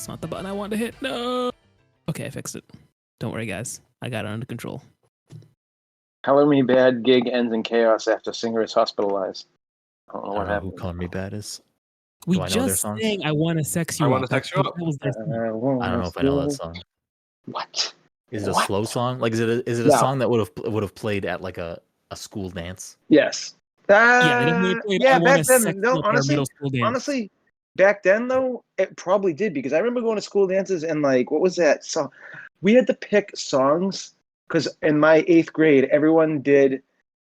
that's not the button I wanted to hit. No. Okay, I fixed it. Don't worry, guys. I got it under control. Color Me Bad gig ends in chaos after singer is hospitalized. I don't know what happened. Who Color Me Bad is. We Do I know their just songs? sang I Want to Sex You Up. I Want to Sex You Up. That was their song. I don't know if I know that song. What? Is it a What? slow song? Like, is it a No. song that would have played at like a school dance? Yes. Yeah, they definitely played I Yeah, Wanna back then, Sex no, You Up at our honestly, middle school dance. honestly, back then though, it probably did because I remember going to school dances and like, what was that song? We had to pick songs because in my 8th grade, everyone did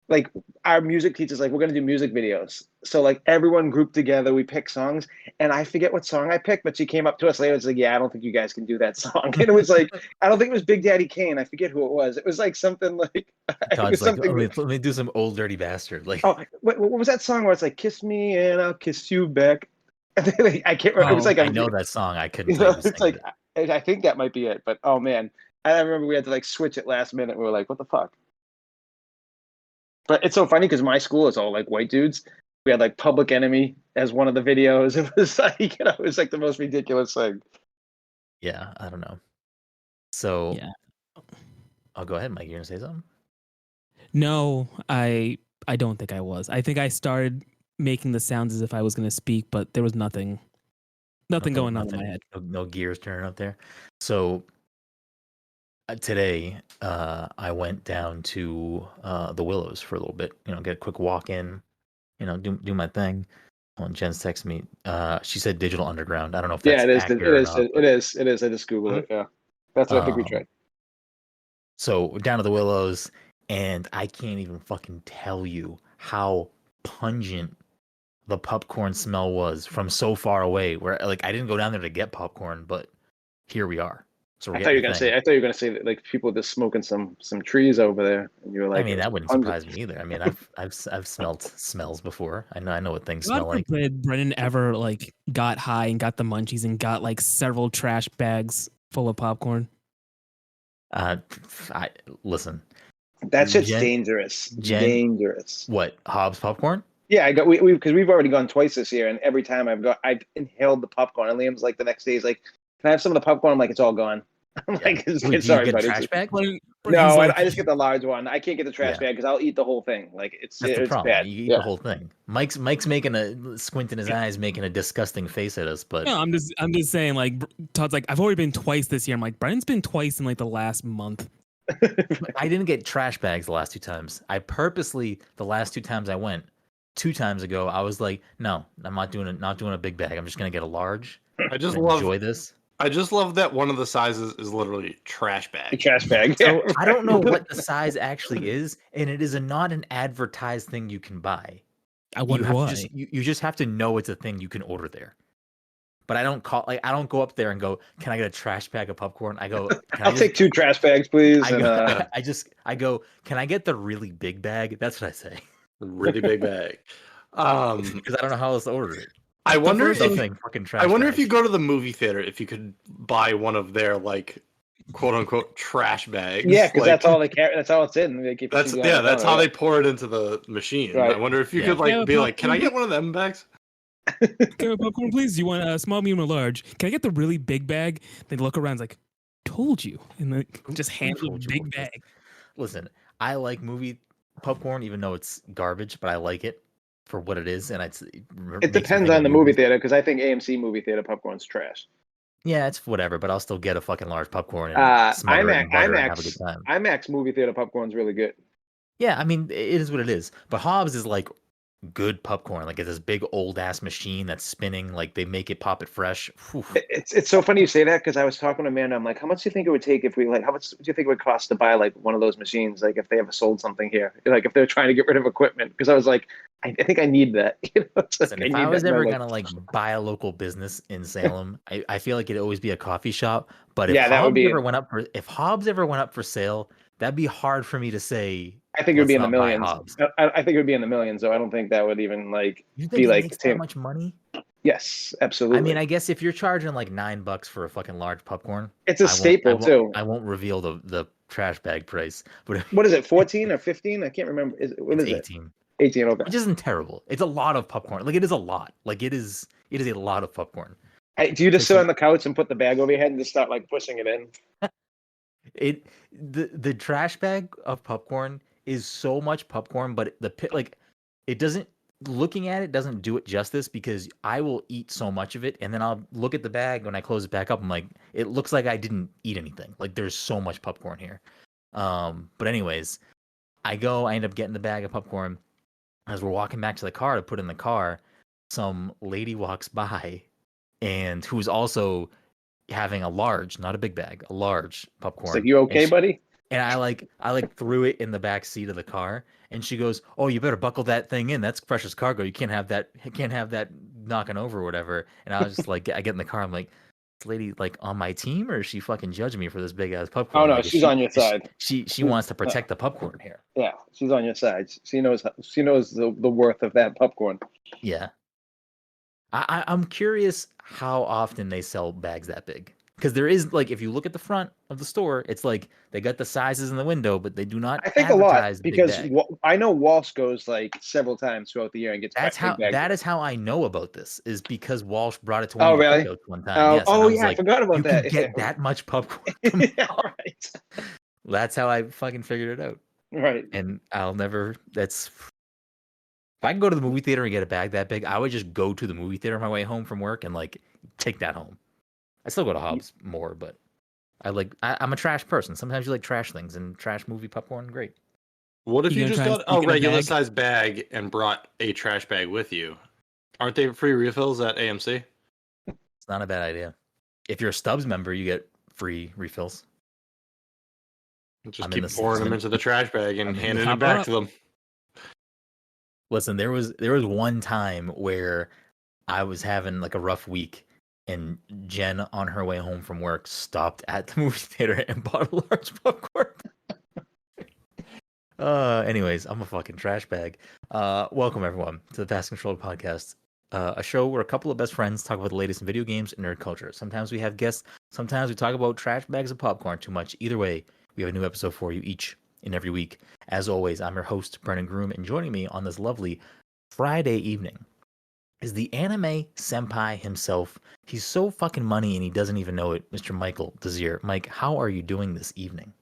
like our music teachers like we're gonna do music videos. So like everyone grouped together, we picked songs, and I forget what song I picked, but she came up to us later and was like, "Yeah, I don't think you guys can do that song." And it was like, I don't think it was Big Daddy Kane. I forget who it was. It was like something like it Todd's was like, something. let me do some Old Dirty Bastard. Like, Oh, what was that song where it's like "Kiss me and I'll kiss you back"? I can't remember. It was like I know that song. I couldn't. You know, it's like I think that might be it. But oh man, I remember we had to like switch it last minute. We were like, "What the fuck?" But it's so funny because my school is all like white dudes. We had like Public Enemy as one of the videos. It was like, it was like the most ridiculous thing. Yeah, I don't know. So, Yeah. I'll go ahead, Mike. You're gonna say something? No, I don't think I was. I think I started making the sounds as if I was going to speak, but there was nothing going on in my head. No gears turning up there. So today, I went down to the Willows for a little bit. Get a quick walk in. Do my thing. When Jen's texted me, she said Digital Underground. I don't know if that's accurate or not, it is. I just Googled it. Yeah, that's what I think we tried. So we're down to the Willows, and I can't even fucking tell you how pungent the popcorn smell was from so far away. Where like I didn't go down there to get popcorn, but here we are. So I thought you were gonna say that like people just smoking some trees over there, and you were like, I mean, that wouldn't surprise me either. I mean, I've smelled smells before. I know what things smell like. Did Brennan ever like got high and got the munchies and got like several trash bags full of popcorn? Listen. That shit's dangerous. Dangerous. What, Hobbs popcorn? Yeah, because we've already gone twice this year, and every time I've inhaled the popcorn, and Liam's like the next day he's like, "Can I have some of the popcorn?" I'm like, "It's all gone." I'm like, "Sorry, buddy." Trash bag? No, I just get the large one. I can't get the trash bag because I'll eat the whole thing. Like it's bad. You eat the whole thing. Mike's making squinting his eyes, making a disgusting face at us. But no, I'm just saying. Like Todd's like, I've already been twice this year. I'm like, Brennan's been twice in like the last month. I didn't get trash bags the last 2 times. I purposely the last 2 times I went. 2 times ago, I was like, no, I'm not doing a big bag. I'm just gonna get a large. I just enjoy this. I just love that one of the sizes is literally trash bag. A trash bag. So I don't know what the size actually is, and it is not an advertised thing you can buy. I wonder why. You just have to know it's a thing you can order there. But I don't go up there and go, "Can I get a trash bag of popcorn?" I go, I'll take 2 trash bags, please. I go, "Can I get the really big bag?" That's what I say. Really big bag. Because I don't know how else to order it. I wonder if you go to the movie theater, if you could buy one of their like quote unquote trash bags. Yeah, because that's all they carry. That's all it's in. That's how they pour it into the machine. Right. I wonder if you could be like, "Can I get one of them bags?" Can I popcorn, please? Do you want a small, medium, or large? Can I get the really big bag? They look around, like, told you, and they just hand you a big bag. Listen, I like movie popcorn, even though it's garbage, but I like it for what it is, and it depends on the movie theater, because I think AMC movie theater popcorn's trash. Yeah, it's whatever, but I'll still get a fucking large popcorn and smother it in butter and have a good time. IMAX movie theater popcorn's really good. Yeah, I mean, it is what it is. But Hobbs is like good popcorn. Like it's this big old ass machine that's spinning. Like they make it pop it fresh. Whew. It's so funny you say that because I was talking to Amanda. I'm like, how much do you think it would take if we how much do you think it would cost to buy like one of those machines? Like if they ever sold something here, like if they're trying to get rid of equipment. Because I was like, I think I need that. Listen, if I was ever gonna like buy a local business in Salem, I feel like it'd always be a coffee shop. But if Hobbs ever went up for sale, that'd be hard for me to say. I think it would be in the millions. I think it would be in the millions, so I don't think that would even be like that much money. Yes, absolutely. I mean, I guess if you're charging like $9 for a fucking large popcorn, it's a staple too. I won't reveal the trash bag price. But what is it? 14 or 15? I can't remember. What is 18. It? 18. Okay. Which isn't terrible. It's a lot of popcorn. Like it is a lot. Like it is a lot of popcorn. Do you just sit on the couch and put the bag over your head and just start like pushing it in? The trash bag of popcorn is so much popcorn, but it doesn't. Looking at it doesn't do it justice because I will eat so much of it, and then I'll look at the bag when I close it back up. I'm like, it looks like I didn't eat anything. Like there's so much popcorn here. But anyways, I end up getting the bag of popcorn. As we're walking back to the car to put in the car, some lady walks by, and who's also having a large, not a big bag, a large popcorn. It's like, you okay, buddy? And I threw it in the back seat of the car, and she goes, "Oh, you better buckle that thing in. That's precious cargo. You can't have that knocking over or whatever." And I was just like, I get in the car, I'm like, "This lady like on my team, or is she fucking judging me for this big ass popcorn?" Oh no, like, she's on your side. She wants to protect the popcorn here. Yeah, she's on your side. She knows the worth of that popcorn. Yeah, I'm curious how often they sell bags that big. Because there is, like, if you look at the front of the store, it's like they got the sizes in the window, but they do not. I think a lot because I know Walsh goes like several times throughout the year and gets. That is how I know about this is because Walsh brought it to one of the cookouts one time. Yes, I forgot about that. You can get that much popcorn. Yeah, right. That's how I fucking figured it out. Right. And I'll never. If I can go to the movie theater and get a bag that big, I would just go to the movie theater on my way home from work and like take that home. I still go to Hobbs more, but I'm a trash person. Sometimes you like trash things, and trash movie popcorn, great. What if you just got a regular size bag and brought a trash bag with you? Aren't they free refills at AMC? It's not a bad idea. If you're a Stubbs member, you get free refills. Just keep pouring them into the trash bag and handing them back to them. Listen, there was one time where I was having like a rough week. And Jen, on her way home from work, stopped at the movie theater and bought a large popcorn. Anyways, I'm a fucking trash bag. Welcome, everyone, to the Fast Controlled Podcast, a show where a couple of best friends talk about the latest in video games and nerd culture. Sometimes we have guests. Sometimes we talk about trash bags of popcorn too much. Either way, we have a new episode for you each and every week. As always, I'm your host, Brennan Groom, and joining me on this lovely Friday evening is the anime senpai himself. He's so fucking money and he doesn't even know it, Mr. Michael Desir. Mike, how are you doing this evening?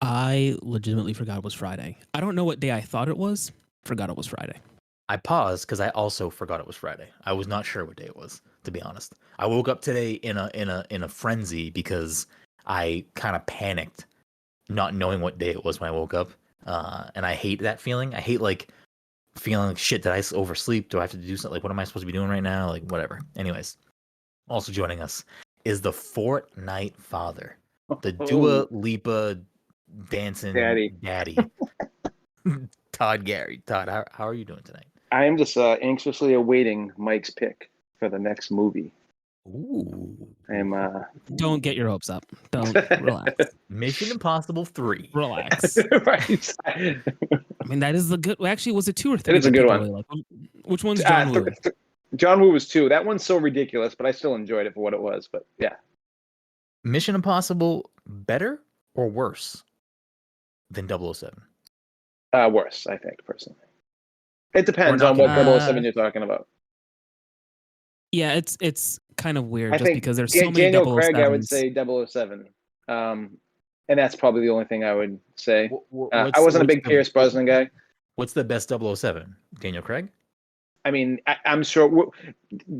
I legitimately forgot it was Friday. I don't know what day I thought it was. Forgot it was Friday. I paused because I also forgot it was Friday. I was not sure what day it was, to be honest. I woke up today in a frenzy because I kind of panicked, not knowing what day it was when I woke up. And I hate that feeling. I hate like feeling like shit. Did I oversleep? Do I have to do something? Like, what am I supposed to be doing right now? Like, whatever. Anyways, also joining us is the Fortnite father, the Dua Lipa dancing daddy, Todd Gary. Todd, how are you doing tonight? I am just anxiously awaiting Mike's pick for the next movie. Ooh. Don't get your hopes up. Don't relax. Mission Impossible 3. Relax. Right. I mean, that is the good. Actually, was it 2 or 3? It is a good one. Really like? Which one's John Woo? John Woo was 2. That one's so ridiculous, but I still enjoyed it for what it was. But yeah. Mission Impossible better or worse than 007? Worse, I think, personally. It depends on what 007 you're talking about. Yeah, it's kind of weird because there's so many Daniel Craig, I would say 007. And that's probably the only thing I would say. I wasn't a big Pierce Brosnan guy. What's the best 007? Daniel Craig? I mean, I'm sure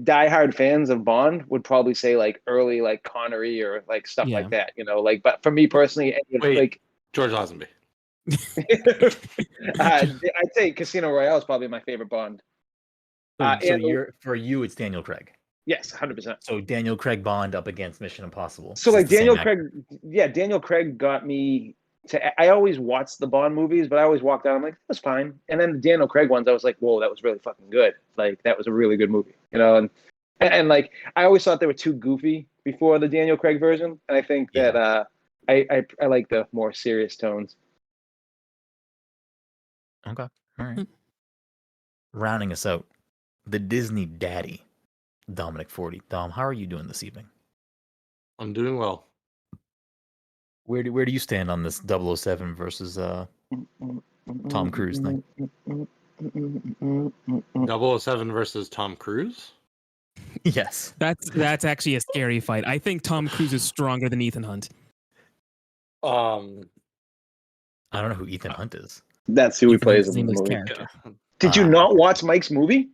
diehard fans of Bond would probably say like early, like Connery or like stuff like that, you know. Like, but for me personally, like George Lazenby. I'd say Casino Royale is probably my favorite Bond. For you, it's Daniel Craig. Yes, 100%. So Daniel Craig Bond up against Mission Impossible. So like Daniel Craig got me to. I always watched the Bond movies, but I always walked out. I'm like, that was fine. And then the Daniel Craig ones, I was like, whoa, that was really fucking good. Like that was a really good movie, you know. And like I always thought they were too goofy before the Daniel Craig version, and I think that I like the more serious tones. Okay, all right. Rounding us out, the Disney daddy, Dominic 40. Dom, how are you doing this evening? I'm doing well. Where do you stand on this 007 versus Tom Cruise thing? 007 versus Tom Cruise? Yes. That's actually a scary fight. I think Tom Cruise is stronger than Ethan Hunt. I don't know who Ethan Hunt is. That's who he Ethan plays Hunt's in the nameless movie. character. Did you not watch Mike's movie?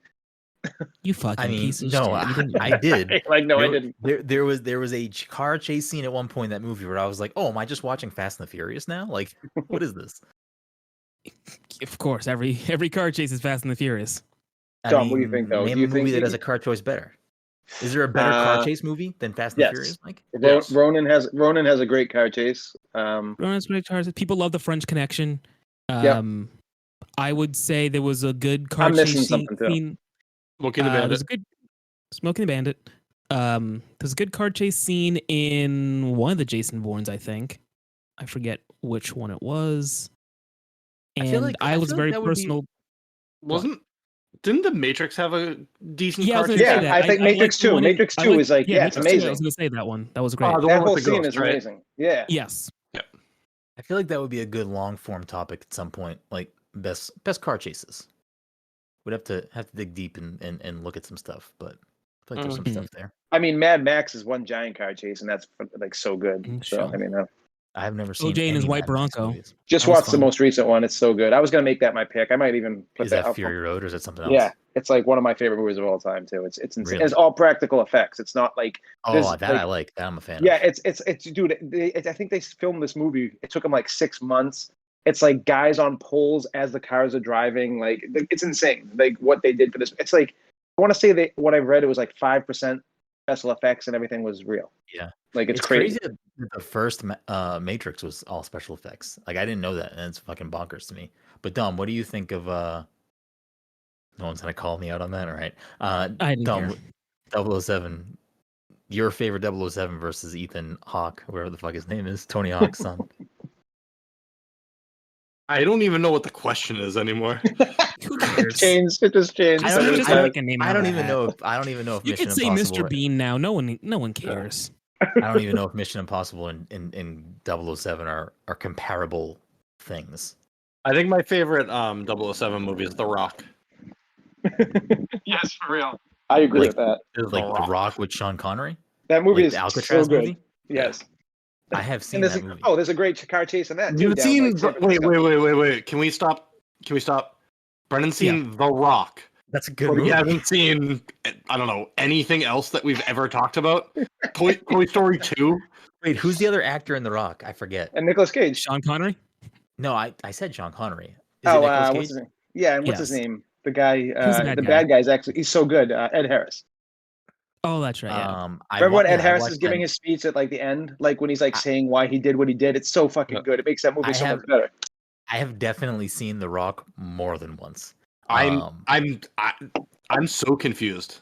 You fucking piece of shit. I did. Like, no, I didn't. There was a car chase scene at one point in that movie where I was like, oh, am I just watching Fast and the Furious now? Like, what is this? Of course, every car chase is Fast and the Furious. Tom, what do you think, though? Name Do you a movie think that has a car chase better. Is there a better car chase movie than Fast and the Furious, Mike? Yes. Ronan has a great car chase. Ronan's great cars. People love the French Connection. I would say there was a good car I'm missing chase something too. scene. Smoking the Bandit. There's a good Smoking the Bandit. There's a good car chase scene in one of the Jason Bournes, I think. I forget which one it was. And I was very personal. Didn't the Matrix have a decent car chase? Yeah, I think Matrix 2. Matrix 2 is like, it's amazing. I was going to say that one. That was great. That whole scene is amazing. Yeah. Yes. Yep. I feel like that would be a good long form topic at some point, like best car chases. We'd have to dig deep and look at some stuff, but I feel like there's some stuff there. I mean, Mad Max is one giant car chase, and that's like so good. So I mean, I've never seen OJ and his white Bronco. Just watch the most recent one. It's so good. I was gonna make that my pick. I might even put that. Is that Fury Road or is it something else? Yeah, it's like one of my favorite movies of all time too. It's insane. Really? It's all practical effects. It's not like that I like. That I'm a fan. Yeah, of. it's dude. I think they filmed this movie. It took them like 6 months. It's like guys on poles as the cars are driving. Like it's insane. Like what they did for this. It's like I want to say what I read. It was like 5% special effects and everything was real. Yeah. Like it's crazy that the first Matrix was all special effects. Like I didn't know that, and it's fucking bonkers to me. But Dom, what do you think of? No one's gonna call me out on that, all right? I didn't Dom, 007. Your favorite 007 versus Ethan Hawke, wherever the fuck his name is, Tony Hawk's son. I don't even know what the question is anymore. It changed. It just changed. I don't even know if you Mission could say Impossible Mr. Bean now. No one cares. I don't even know if Mission Impossible and 007 are comparable things. I think my favorite 007 movie is The Rock. Yes, for real. I agree with that. Like The Rock with Sean Connery? That movie is the Alcatraz so good. movie? Yes. I have seen that movie. Oh, there's a great car chase in that. You've seen... Wait. Can we stop? Brendan's seen The Rock. That's a good movie. We haven't seen, I don't know, anything else that we've ever talked about. Toy Story 2. Wait, who's the other actor in The Rock? I forget. And Nicolas Cage. Sean Connery? No, I said Sean Connery. What's his name? Yeah, and what's his name? The guy, the bad guy's actually, he's so good. Ed Harris. Oh, that's right. Yeah. Remember when Ed Harris is giving his speech at like the end, like when he's like saying why he did what he did? It's so fucking good. It makes that movie so much better. I have definitely seen The Rock more than once. I'm so confused.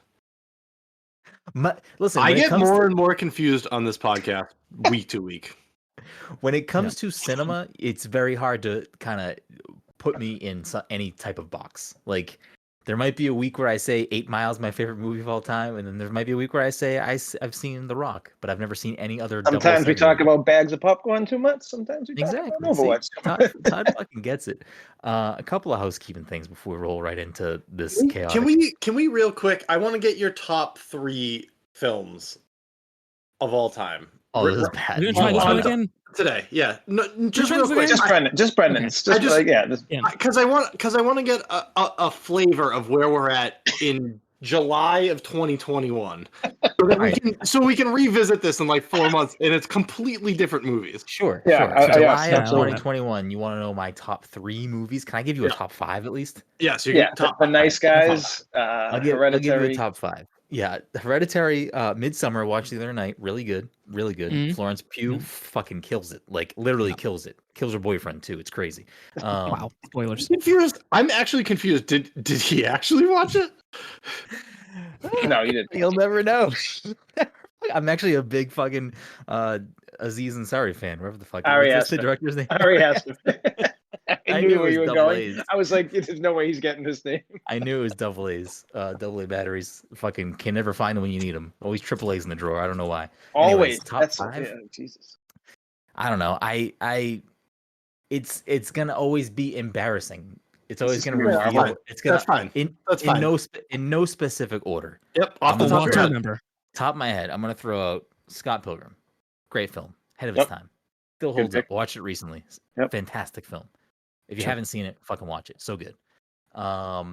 Listen, I get more and more confused on this podcast week to week. When it comes to cinema, it's very hard to kind of put me in any type of box. Like, there might be a week where I say 8 Mile is my favorite movie of all time, and then there might be a week where I say I've seen The Rock, but I've never seen any other. Sometimes we talk about bags of popcorn too much. Sometimes we talk about Overwatch. Todd fucking gets it. A couple of housekeeping things before we roll right into this chaos. Can we real quick? I want to get your top 3 films of all time. Oh, this is bad. You're gonna try this one again today? Yeah, no, just real quick. Just Brendan. Because I want to get a flavor of where we're at in July of 2021, so we can revisit this in like 4 months, and it's completely different movies. Sure. Yeah. So July of 2021. You want to know my top 3 movies? Can I give you a top 5 at least? Yes. You get top The Nice Guys. I'll give you a top 5. Yeah, Hereditary, Midsummer, watched the other night. Really good. Mm-hmm. Florence Pugh fucking kills it. Like, literally kills it. Kills her boyfriend, too. It's crazy. Wow, spoilers. Confused. I'm actually confused. Did he actually watch it? No, he didn't. You'll never know. I'm actually a big fucking Aziz Ansari fan. Wherever the fuck. What's the director's name? Ari Aster. I knew where you were going. A's. I was like, there's no way he's getting this name. I knew it was double A's. Double A batteries. Fucking can never find them when you need them. Always triple A's in the drawer. I don't know why. Always. Anyways, top 5. Yeah, Jesus. I don't know. It's gonna always be embarrassing It's always going to Yeah, reveal. It's gonna That's fine. in That's fine. in no specific order. Yep. Off the I'm top of your head. remember. Top of my head, I'm going to throw out Scott Pilgrim. Great film, ahead of its time. Still holds up. Watched it recently. Fantastic film. If you haven't seen it, fucking watch it. So good. I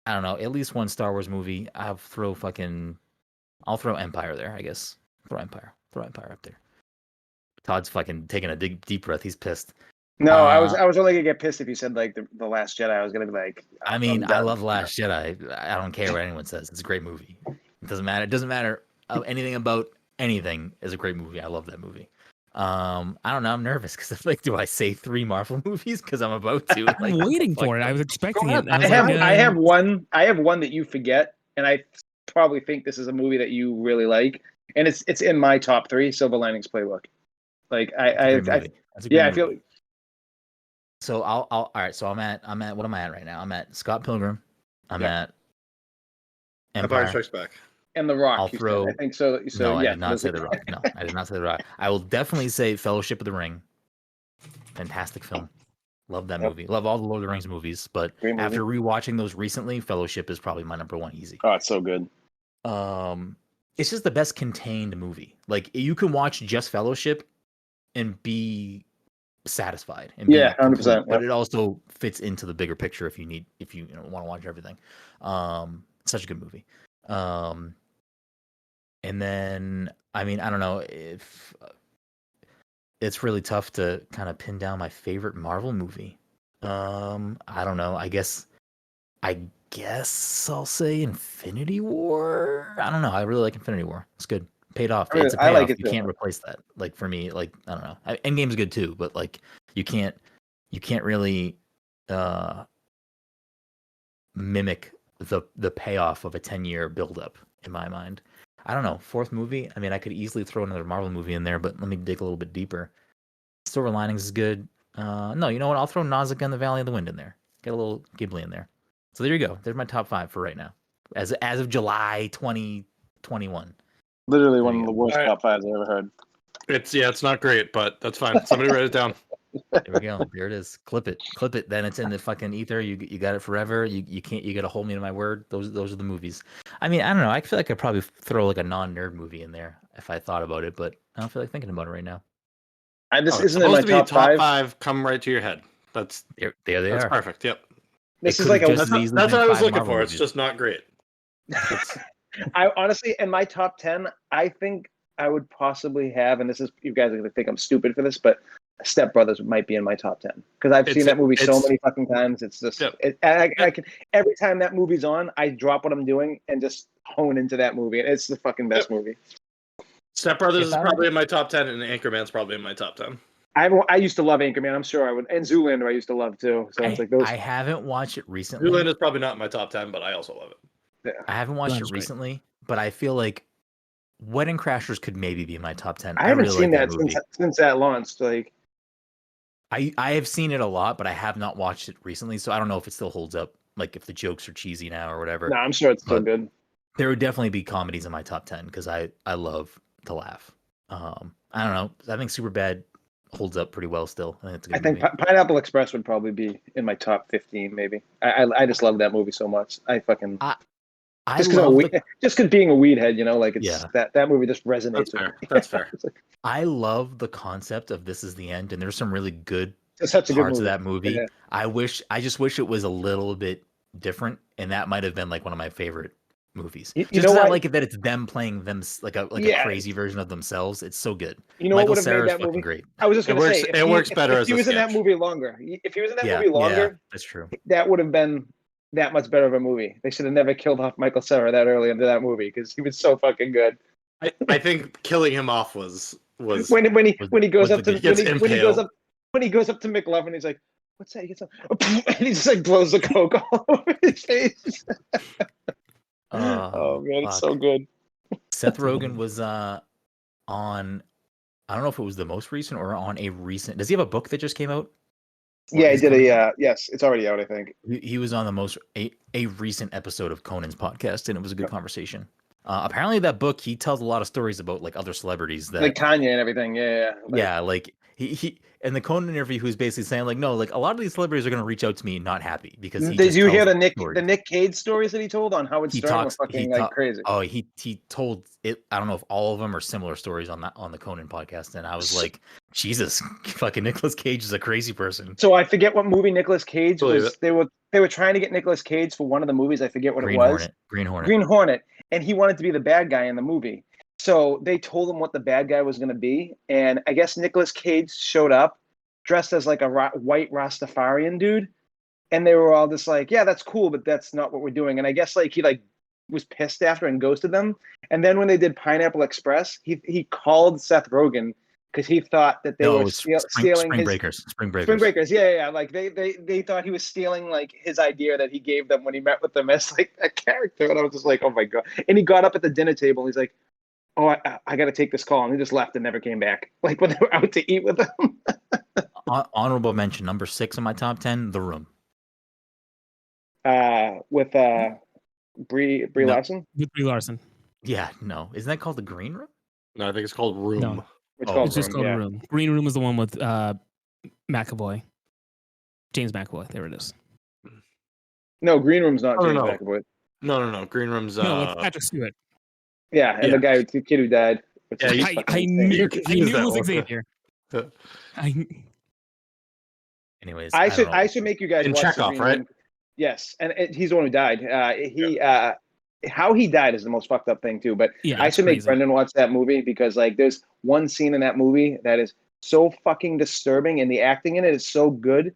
don't know. At least one Star Wars movie. I'll throw Empire there. I guess. Throw Empire up there. Todd's fucking taking a deep breath. He's pissed. No, I was only gonna get pissed if you said like the Last Jedi. I was gonna be like, I mean, I love Last Jedi. I don't care what anyone says. It's a great movie. It doesn't matter. It doesn't matter anything about anything. Is a great movie. I love that movie. I don't know. I'm nervous because like, do I say 3 Marvel movies? Because I'm about to. Like, I'm waiting for it. I was expecting it. I have one that you forget, and I probably think this is a movie that you really like, and it's in my top 3. Silver Linings Playbook. Like I feel. So all right. So I'm at what am I at right now? I'm at Scott Pilgrim. I'm at Empire Strikes Back. And The Rock. I'll throw. I think so. No, yeah, I did not say The Rock. No, I did not say The Rock. I will definitely say Fellowship of the Ring. Fantastic film. Love that movie. Love all the Lord of the Rings movies. But after rewatching those recently, Fellowship is probably my number 1 easy. Oh, it's so good. It's just the best contained movie. Like you can watch just Fellowship and be satisfied. And 100%. But it also fits into the bigger picture if you want to watch everything. Such a good movie. And then, I mean, I don't know if it's really tough to kind of pin down my favorite Marvel movie. I don't know. I guess I'll say Infinity War. I don't know. I really like Infinity War. It's good. Paid off. It's a payoff. Like you can't replace that. Like for me, like I don't know. Endgame's good too, but like you can't really mimic the payoff of a 10-year buildup in my mind. I don't know. 4th movie. I mean, I could easily throw another Marvel movie in there, but let me dig a little bit deeper. Silver Linings is good. No, you know what? I'll throw Nausicaa and the Valley of the Wind in there. Get a little Ghibli in there. So there you go. There's my top 5 for right now, as of July 2021. Literally one of the worst top 5s I ever heard. It's not great, but that's fine. Somebody write it down. There we go. There it is. Clip it. Then it's in the fucking ether. You got it forever. You can't. You got to hold me to my word. Those are the movies. I mean, I don't know. I feel like I'd probably throw like a non-nerd movie in there if I thought about it, but I don't feel like thinking about it right now. This isn't in my top 5. Come right to your head. That's there. They that's are. Perfect. Yep. This is like that's what I was looking for. It's just not great. I honestly, in my top 10, I think I would possibly have, and this is, you guys are gonna think I'm stupid for this, but Step Brothers might be in my top 10 because I've seen that movie so many fucking times. It's just, I can every time that movie's on, I drop what I'm doing and just hone into that movie. It's the fucking best movie. Step Brothers is probably in my top 10, and Anchorman's probably in my top 10. I used to love Anchorman. I'm sure I would, and Zoolander I used to love too. So it's like those. I haven't watched it recently. Zoolander is probably not in my top 10, but I also love it. Yeah. I haven't watched it recently, but I feel like Wedding Crashers could maybe be in my top 10. I haven't seen that since that launched. Like, I have seen it a lot, but I have not watched it recently, so I don't know if it still holds up. Like if the jokes are cheesy now or whatever. No, I'm sure it's still good. There would definitely be comedies in my top 10 because I love to laugh. I don't know. I think Superbad holds up pretty well still. I think it's a good movie. Pineapple Express would probably be in my top 15, maybe. I just love that movie so much. Just because being a weed head, like it's that movie just resonates with me. That's fair. I love the concept of This Is the End, and there's some really good parts of that movie. Yeah. I just wish it was a little bit different, and that might have been like one of my favorite movies. I like it that it's them playing them like a crazy version of themselves. It's so good. You know Michael what would have made that movie great. I was just going to say it works better if he was in that movie longer. If he was in that movie longer, that's true. That would have been that much better of a movie. They should have never killed off Michael Cera that early into that movie because he was so fucking good. I think killing him off was when he goes up to McLovin, he's like, "What's that?" He gets up, and he just like blows the coke all over his face. Oh man, it's so good. Seth Rogen was on. I don't know if it was the most recent or on a recent. Does he have a book that just came out? Yeah, he did yes, it's already out, I think. He was on a recent episode of Conan's podcast, and it was a good conversation. Apparently, that book he tells a lot of stories about like other celebrities that like Kanye and everything. Yeah, like he in the Conan interview, he was basically saying like, no, like a lot of these celebrities are going to reach out to me not happy because he Did just you hear tells the Nick Cage stories that he told on Howard he Stern? Were talks fucking like crazy. Oh, he told it. I don't know if all of them are similar stories on the Conan podcast, and I was like, Jesus, fucking Nicolas Cage is a crazy person. So I forget what movie Nicolas Cage was. They were trying to get Nicolas Cage for one of the movies. I forget what it was. Green Hornet, and he wanted to be the bad guy in the movie. So they told him what the bad guy was going to be, and I guess Nicolas Cage showed up dressed as like a white Rastafarian dude, and they were all just like, "Yeah, that's cool, but that's not what we're doing." And I guess like he like was pissed after and ghosted them. And then when they did Pineapple Express, he called Seth Rogen because he thought that they were stealing Spring Breakers. Yeah. Like they thought he was stealing like his idea that he gave them when he met with them as like that character. And I was just like, oh my God. And he got up at the dinner table. He's like, oh, I got to take this call. And he just left and never came back. Like when they were out to eat with him. Honorable mention, number 6 in my top 10, The Room. With Brie Larson? With Brie Larson. Yeah, no. Isn't that called The Green Room? No, I think it's called Room. No. It's just called Room. Green Room is the one with McAvoy. James McAvoy. There it is. No, Green Room's not James McAvoy. No. Green Room's no, it's Patrick Stewart. Yeah, and the kid who died. Yeah, I knew it was Xavier. Anyways, I should make you guys watch Chekhov, right? Yes, and he's the one who died. How he died is the most fucked up thing too. But yeah, I should make Brendan watch that movie because like there's one scene in that movie that is so fucking disturbing, and the acting in it is so good.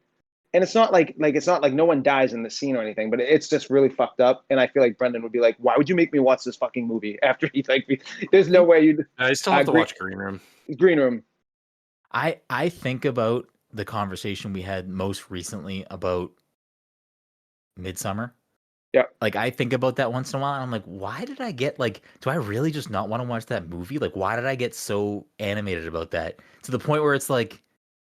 And it's not like no one dies in the scene or anything, but it's just really fucked up. And I feel like Brendan would be like, "Why would you make me watch this fucking movie after he like me?" There's no way you'd. I still have to watch Green Room. Green Room. I think about the conversation we had most recently about Midsummer. Yeah. Like I think about that once in a while and I'm like, why did I get like, do I really just not want to watch that movie? Like, why did I get so animated about that to the point where it's like,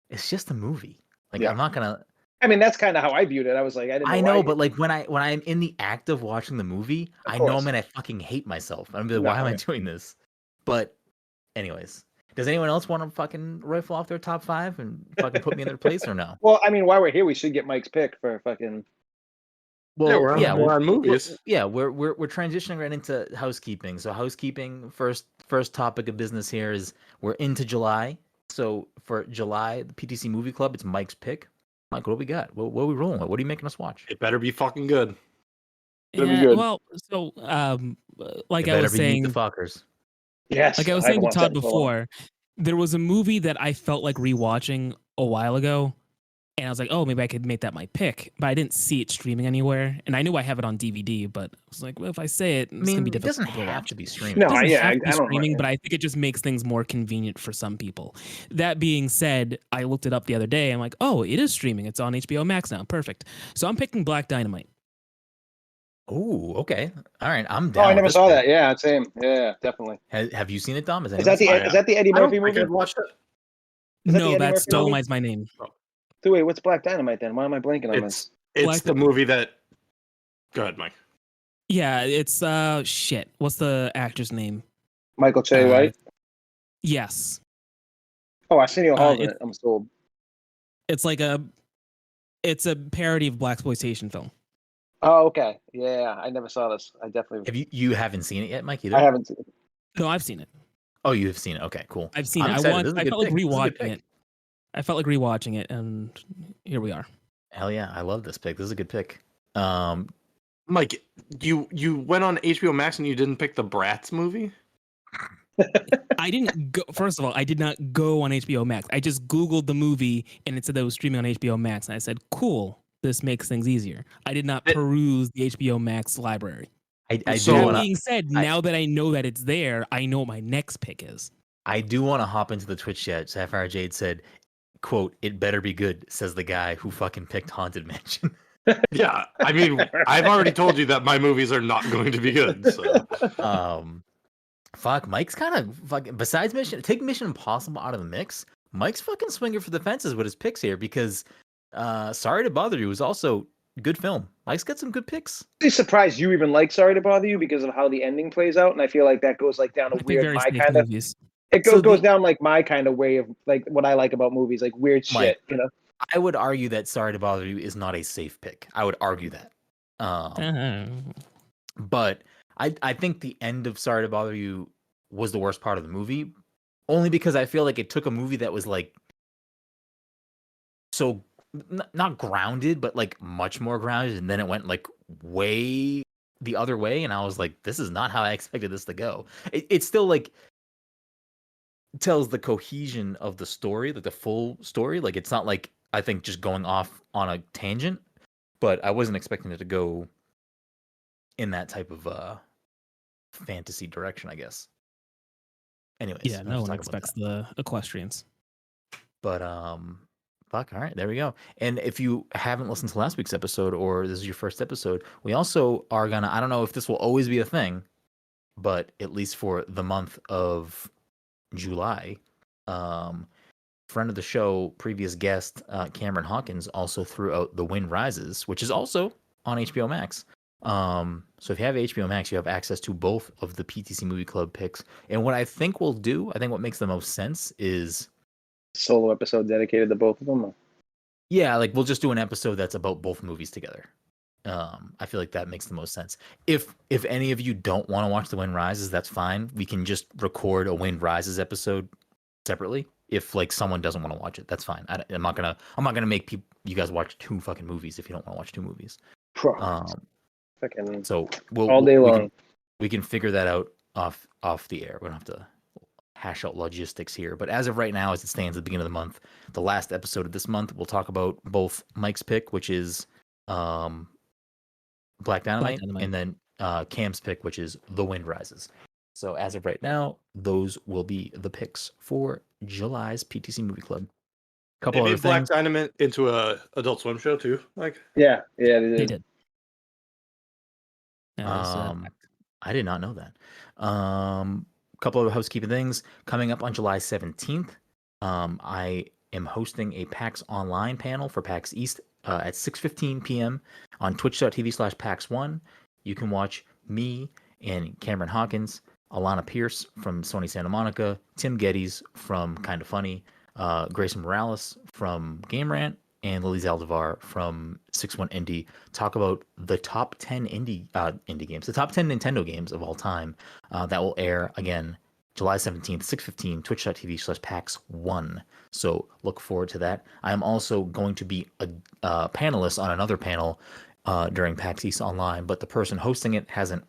it's just a movie. Like, I'm not going to. I mean, that's kind of how I viewed it. I was like, I know, but like when I'm in the act of watching the movie, I know I'm going to fucking hate myself. I'm like, why am I doing this? But anyways, does anyone else want to fucking rifle off their top 5 and fucking put me in their place or no? Well, I mean, while we're here, we should get Mike's pick for fucking. Well, we're on movies. We're transitioning right into housekeeping. So housekeeping, first topic of business here is we're into July. So for July, the PTC Movie Club, it's Mike's pick. Mike, what do we got? What are we rolling with? What are you making us watch? It better be fucking good. Well, so like I was saying, the fuckers. Yes, like I was saying to Todd before, there was a movie that I felt like rewatching a while ago. And I was like, oh, maybe I could make that my pick. But I didn't see it streaming anywhere. And I knew I have it on DVD, but I was like, well, if I say it, it's going to be difficult. It doesn't have to be streaming. No, it doesn't have to be streaming, but I think it just makes things more convenient for some people. That being said, I looked it up the other day. I'm like, oh, it is streaming. It's on HBO Max now. Perfect. So I'm picking Black Dynamite. Oh, okay. All right. I'm down. Oh, I never saw that. Yeah, same. Yeah, definitely. Have you seen it, Dom? Is that the Eddie Murphy movie? I've watched it. No, that's Dolomite's My Name. So wait, what's Black Dynamite then? Why am I blanking on this? It's the movie that. Go ahead, Mike. Yeah, it's shit. What's the actor's name? Michael Che White. Yes. Oh, Arsenio Hall in it. I'm sold. It's like it's a parody of blaxploitation film. Oh, okay. Yeah, I never saw this. I definitely. Have you haven't seen it yet, Mike? Either? I haven't seen it. No, I've seen it. Oh, you have seen it. Okay, cool. I've seen it. I felt like rewatching it. I felt like rewatching it, and here we are. Hell yeah, I love this pick. This is a good pick. Mike, you went on HBO Max and you didn't pick the Bratz movie? I didn't go. First of all, I did not go on HBO Max. I just Googled the movie, and it said that it was streaming on HBO Max, and I said, "Cool, this makes things easier." I did not peruse the HBO Max library. That being said, now that I know that it's there, I know what my next pick is. I do want to hop into the Twitch chat. Sapphire Jade said, quote, "It better be good," says the guy who fucking picked Haunted Mansion. Yeah, I mean, I've already told you that my movies are not going to be good. So. Fuck, Mike's kind of fucking. Besides take Mission Impossible out of the mix. Mike's fucking swinging for the fences with his picks here because, sorry to bother you, was also good film. Mike's got some good picks. I'm surprised you even like Sorry to Bother You because of how the ending plays out, and I feel like that goes like down a Might be weird very my safe kind of. movies. It goes down like my kind of way of like what I like about movies, like weird Mike, shit, you know. I would argue that Sorry to Bother You is not a safe pick. I would argue that. But I think the end of Sorry to Bother You was the worst part of the movie, only because I feel like it took a movie that was like so not grounded, but like much more grounded, and then it went like way the other way, and I was like, this is not how I expected this to go. It's still like tells the cohesion of the story, like the full story. Like it's not like I think just going off on a tangent, but I wasn't expecting it to go in that type of fantasy direction, I guess. Anyways, yeah, no one expects the equestrians. But fuck, all right, there we go. And if you haven't listened to last week's episode, or this is your first episode, we also are gonna, I don't know if this will always be a thing, but at least for the month of July, friend of the show, previous guest, Cameron Hawkins, also threw out The Wind Rises, which is also on HBO Max. So if you have HBO Max, you have access to both of the PTC Movie Club picks. And what I think we'll do, I think what makes the most sense is solo episode dedicated to both of them. Yeah, like we'll just do an episode that's about both movies together. I feel like that makes the most sense. If any of you don't want to watch The Wind Rises, that's fine. We can just record a Wind Rises episode separately. If like someone doesn't want to watch it, that's fine. I'm not gonna make you guys watch two fucking movies if you don't want to watch two movies. So we'll all day long. We can figure that out off the air. We don't have to hash out logistics here. But as of right now, as it stands at the beginning of the month, the last episode of this month, we'll talk about both Mike's pick, which is Black Dynamite, and then Cam's pick, which is The Wind Rises. So as of right now, those will be the picks for July's PTC Movie Club. Couple other things. Black Dynamite into a Adult Swim show too, like yeah, they did. I did not know that. Couple of housekeeping things coming up on July 17th. I am hosting a PAX Online panel for PAX East at 6:15 p.m. on twitch.tv/PAX1. You can watch me and Cameron Hawkins, Alana Pierce from Sony Santa Monica, Tim Geddes from Kinda Funny, Grayson Morales from Game Rant, and Lily Zaldivar from 61 Indie talk about the top 10 indie games, the top 10 Nintendo games of all time. That will air again July 17th, 6:15, twitch.tv/PAX1. So look forward to that. I am also going to be a panelist on another panel during PAX East Online, but the person hosting it hasn't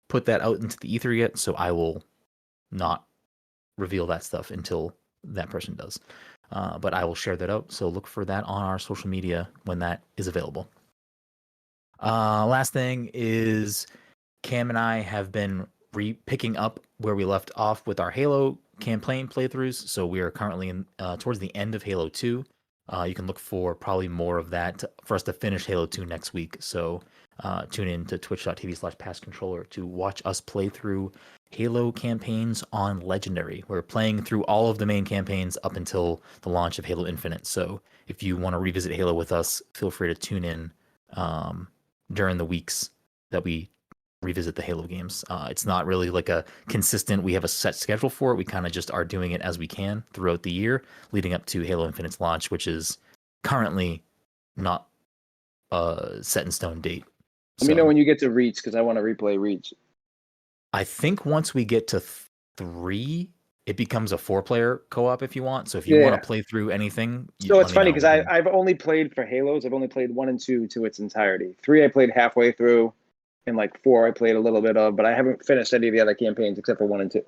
put that out into the ether yet, so I will not reveal that stuff until that person does. But I will share that out, so look for that on our social media when that is available. Last thing is Cam and I have been picking up where we left off with our Halo campaign playthroughs, so we are currently in towards the end of Halo 2. You can look for probably more of that for us to finish Halo 2 next week, so tune in to twitch.tv/PassController to watch us play through Halo campaigns on Legendary. We're playing through all of the main campaigns up until the launch of Halo Infinite. So if you want to revisit Halo with us, feel free to tune in during the weeks that we revisit the Halo games. It's not really like a consistent, we have a set schedule for it. We kind of just are doing it as we can throughout the year leading up to Halo Infinite's launch, which is currently not a set in stone date. Let me know when you get to Reach, because I want to replay Reach. I think once we get to 3, it becomes a 4-player co-op if you want. So if you want to play through anything. So it's funny because I've only played for Halos. I've only played 1 and 2 to its entirety. 3 I played halfway through, and like 4 I played a little bit of, but I haven't finished any of the other campaigns except for 1 and 2.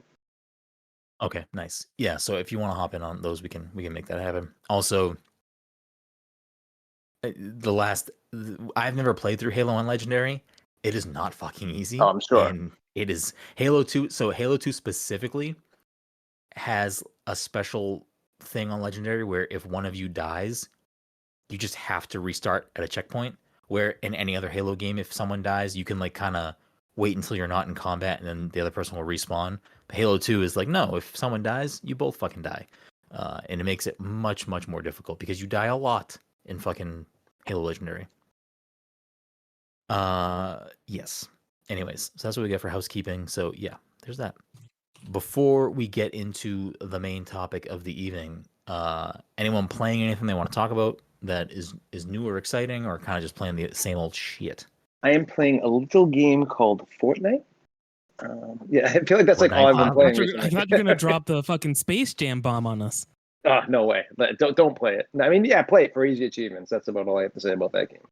Okay, nice. Yeah, so if you want to hop in on those, we can make that happen. Also, I've never played through Halo on Legendary. It is not fucking easy. Oh, I'm sure. And it is Halo 2. So Halo 2 specifically has a special thing on Legendary where if one of you dies, you just have to restart at a checkpoint. Where in any other Halo game, if someone dies, you can like kind of wait until you're not in combat and then the other person will respawn. But Halo 2 is like, no, if someone dies, you both fucking die. And it makes it much, much more difficult because you die a lot in fucking Halo Legendary. Yes. Anyways, so that's what we get for housekeeping. So yeah, there's that. Before we get into the main topic of the evening, anyone playing anything they want to talk about that is new or exciting, or kind of just playing the same old shit? I am playing a little game called Fortnite. Yeah, I feel like that's like all I've been I playing. thought you were gonna drop the fucking Space Jam bomb on us. No way! Don't play it. I mean, yeah, play it for easy achievements. That's about all I have to say about that game.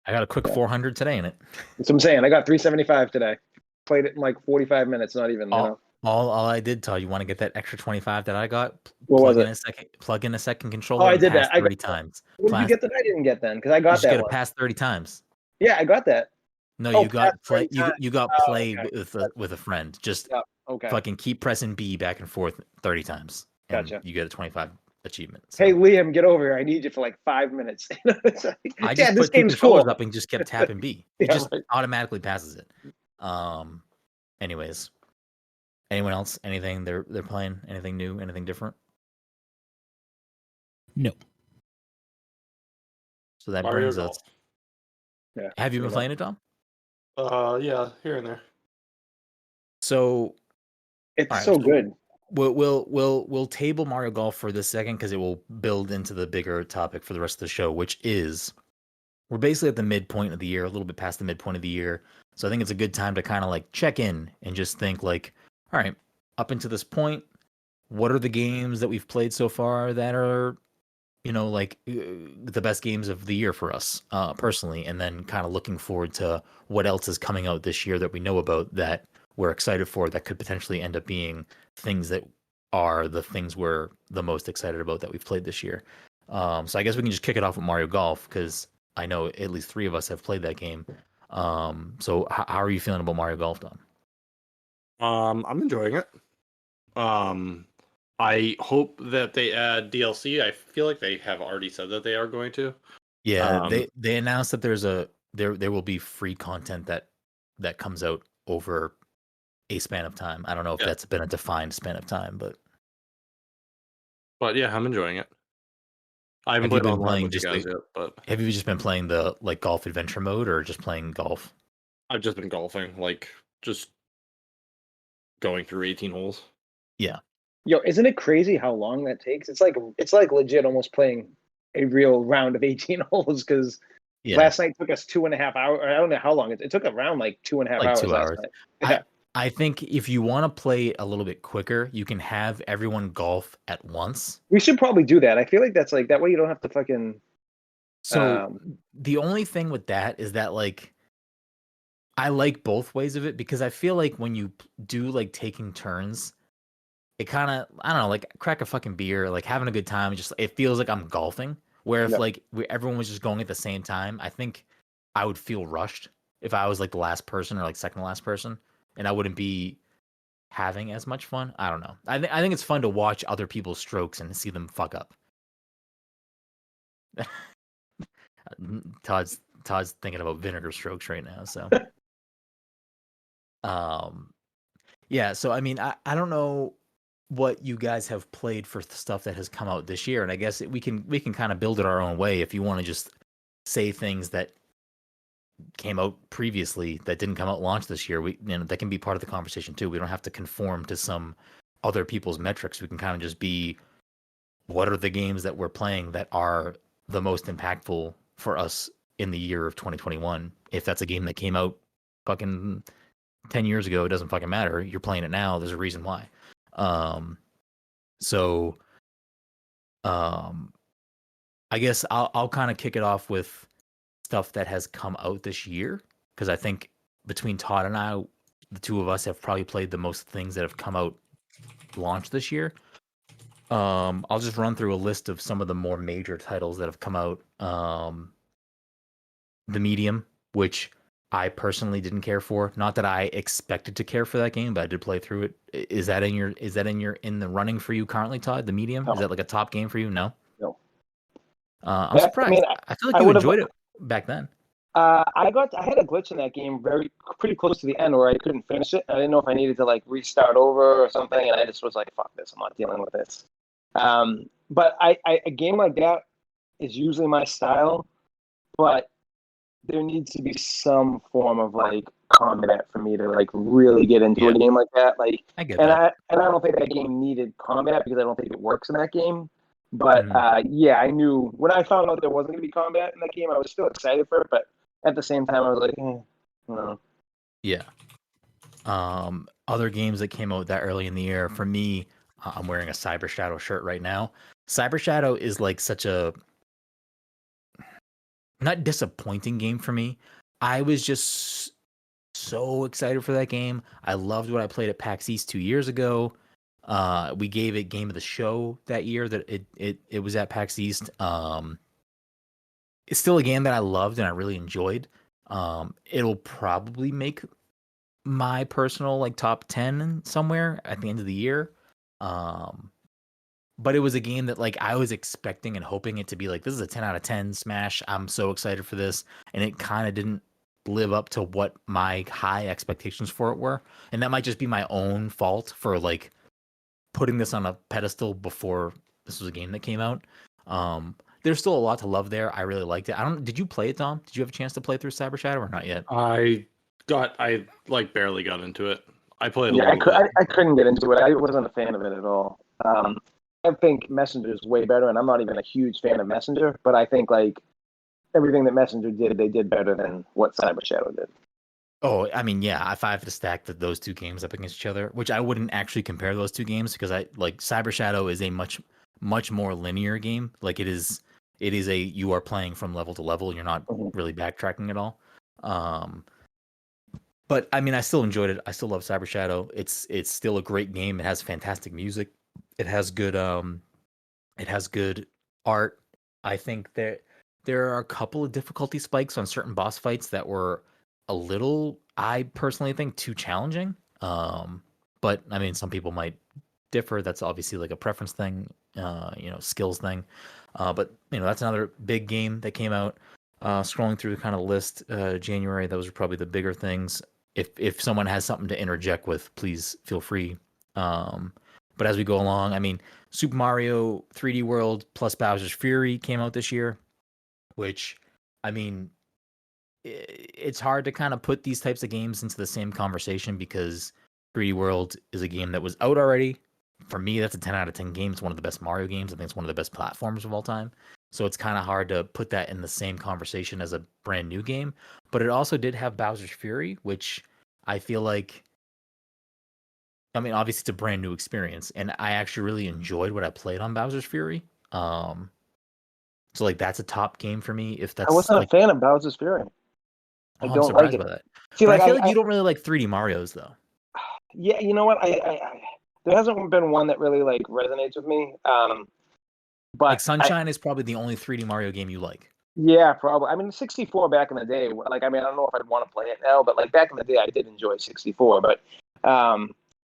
I got a quick 400 today in it. That's what I'm saying. I got 375 today. Played it in like 45 minutes. Not even. All I did, Todd. You want to get that extra 25 that I got? What was it? Plug in a second controller. I did that. 30 times. What did you get that I didn't get then? Because I got you that. You got to pass 30 times. Yeah, I got that. No, you got play. You got play with a friend. Just fucking keep pressing B back and forth 30 times. And gotcha. You get a 25 achievement. So. Hey Liam, get over here. I need you for like 5 minutes. I just put two controllers up and just kept tapping B. It just automatically passes it. Anyways, anyone else? Anything they're playing? Anything new? Anything different? No. So that brings us. Yeah. Have you been playing it, Dom? Yeah, here and there. So it's so good. We'll table Mario Golf for this second because it will build into the bigger topic for the rest of the show, which is we're basically at the midpoint of the year, a little bit past the midpoint of the year. So I think it's a good time to kind of like check in and just think like, all right, up until this point, what are the games that we've played so far that are, like the best games of the year for us personally, and then kind of looking forward to what else is coming out this year that we know about that we're excited for that could potentially end up being things that are the things we're the most excited about that we've played this year. So I guess we can just kick it off with Mario Golf because I know at least 3 of us have played that game. So how are you feeling about Mario Golf, Don? I'm enjoying it. I hope that they add DLC. I feel like they have already said that they are going to. Yeah, they announced that there will be free content that comes out over a span of time. I don't know if that's been a defined span of time, but yeah, I'm enjoying it. I haven't played online with you guys yet, but have you just been playing the like golf adventure mode or just playing golf? I've just been golfing, like just going through 18 holes. Yeah. Yo, isn't it crazy how long that takes? It's like legit almost playing a real round of 18 holes because last night took us 2.5 hours. I don't know how long it took around like 2.5 hours. 2 hours. Last night. Yeah. I think if you want to play a little bit quicker, you can have everyone golf at once. We should probably do that. I feel like that's like that way you don't have to fucking. So the only thing with that is that like I like both ways of it because I feel like when you do like taking turns, it kind of I don't know, like crack a fucking beer, like having a good time. Just it feels like I'm golfing. Where if like everyone was just going at the same time, I think I would feel rushed if I was like the last person or like second to last person. And I wouldn't be having as much fun. I don't know. I think it's fun to watch other people's strokes and see them fuck up. Todd's thinking about vinegar strokes right now. So, yeah. So I mean, I don't know what you guys have played for stuff that has come out this year, and I guess we can kind of build it our own way if you want to just say things that came out previously that didn't come out launch this year. That can be part of the conversation too. We don't have to conform to some other people's metrics. We can kind of just be what are the games that we're playing that are the most impactful for us in the year of 2021. If that's a game that came out fucking 10 years ago, it doesn't fucking matter. You're playing it now. There's a reason why. I guess I'll kind of kick it off with stuff that has come out this year because I think between Todd and I, the 2 of us have probably played the most things that have come out launched this year. I'll just run through a list of some of the more major titles that have come out. The Medium, which I personally didn't care for. Not that I expected to care for that game, but I did play through it. Is that in the running for you currenting, Todd? The Medium? No. Is that like a top game for you? No. No. I'm surprised. I feel like you enjoyed it back then. I had a glitch in that game pretty close to the end where I couldn't finish it. I didn't know if I needed to like restart over or something, and I just was like, "Fuck this! I'm not dealing with this." But a game like that is usually my style. But there needs to be some form of like combat for me to like really get into a game like that. Like, I get that. I don't think that game needed combat because I don't think it works in that game. But yeah, I knew when I found out there wasn't going to be combat in that game, I was still excited for it. But at the same time, I was like, no. Yeah. Other games that came out that early in the year, for me, I'm wearing a Cyber Shadow shirt right now. Cyber Shadow is like such a not disappointing game for me. I was just so excited for that game. I loved what I played at PAX East 2 years ago. We gave it Game of the Show that year that it was at PAX East. It's still a game that I loved and I really enjoyed. It'll probably make my personal like top 10 somewhere at the end of the year. But it was a game that like I was expecting and hoping it to be like, this is a 10 out of 10 smash. I'm so excited for this. And it kind of didn't live up to what my high expectations for it were. And that might just be my own fault for like putting this on a pedestal before this was a game that came out. There's still a lot to love there. I really liked it. Did you play it, Dom? Did you have a chance to play through Cyber Shadow or not yet? I like barely got into it. I played I couldn't get into it. I wasn't a fan of it at all. I think Messenger is way better, and I'm not even a huge fan of Messenger, but I think like everything that Messenger did, they did better than what Cyber Shadow did. Oh, I mean, yeah, if I have to stack those two games up against each other, which I wouldn't actually compare those two games because I like Cyber Shadow is a much more linear game. Like it is you are playing from level to level. You're not really backtracking at all. But I mean, I still enjoyed it. I still love Cyber Shadow. It's still a great game. It has fantastic music. It has good art. I think there are a couple of difficulty spikes on certain boss fights that were a little, I personally think, too challenging. But I mean, some people might differ. That's obviously like a preference thing, skills thing. But that's another big game that came out. Scrolling through the kind of list, January, those are probably the bigger things. If someone has something to interject with, please feel free. But as we go along, I mean, Super Mario 3D World plus Bowser's Fury came out this year, which, I mean, it's hard to kind of put these types of games into the same conversation because 3D World is a game that was out already. For me, that's a 10 out of 10 game. It's one of the best Mario games. I think it's one of the best platformers of all time. So it's kind of hard to put that in the same conversation as a brand new game. But it also did have Bowser's Fury, which I feel like, I mean, obviously it's a brand new experience. And I actually really enjoyed what I played on Bowser's Fury. So like that's a top game for me. If that's I wasn't like, a fan of Bowser's Fury. I'm surprised by that. See, but I feel like you don't really like 3D Marios though. Yeah, you know what? I there hasn't been one that really like resonates with me. But like Sunshine is probably the only 3D Mario game you like. Yeah, probably. I mean, 64 back in the day. Like, I mean, I don't know if I'd want to play it now, but like back in the day, I did enjoy 64. But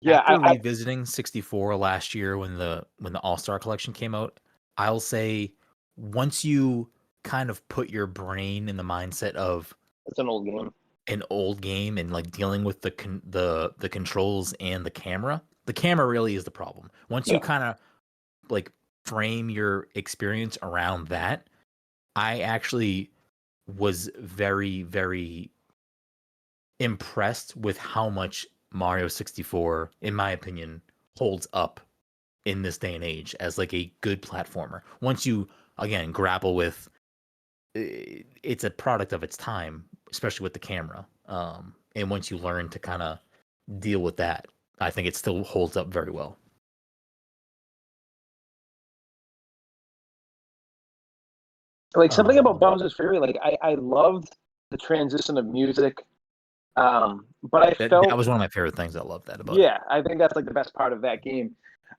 yeah, after revisiting 64 last year when the All-Star Collection came out, I'll say once you kind of put your brain in the mindset of it's an old game and like dealing with the controls and the camera really is the problem. Once you kind of like frame your experience around that, I actually was very, very impressed with how much Mario 64, in my opinion, holds up in this day and age as like a good platformer. Once you, again, grapple with, it's a product of its time, especially with the camera. And once you learn to kind of deal with that, I think it still holds up very well. Like something about Bowser's Fury, like I loved the transition of music. But I felt that was one of my favorite things. I love that about it. Yeah, I think that's like the best part of that game.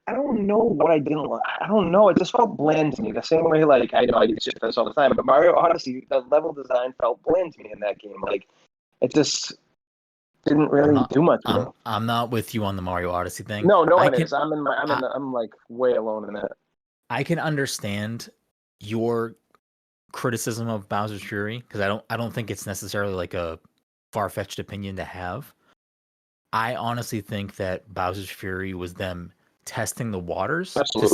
I don't know what I didn't like. I don't know. It just felt bland to me. The same way, like, I know I get shit for this all the time, but Mario Odyssey, the level design felt bland to me in that game. Like, it just didn't really do much. I'm not with you on the Mario Odyssey thing. No one is. I'm like way alone in that. I can understand your criticism of Bowser's Fury because I don't think it's necessarily like a far-fetched opinion to have. I honestly think that Bowser's Fury was them testing the waters to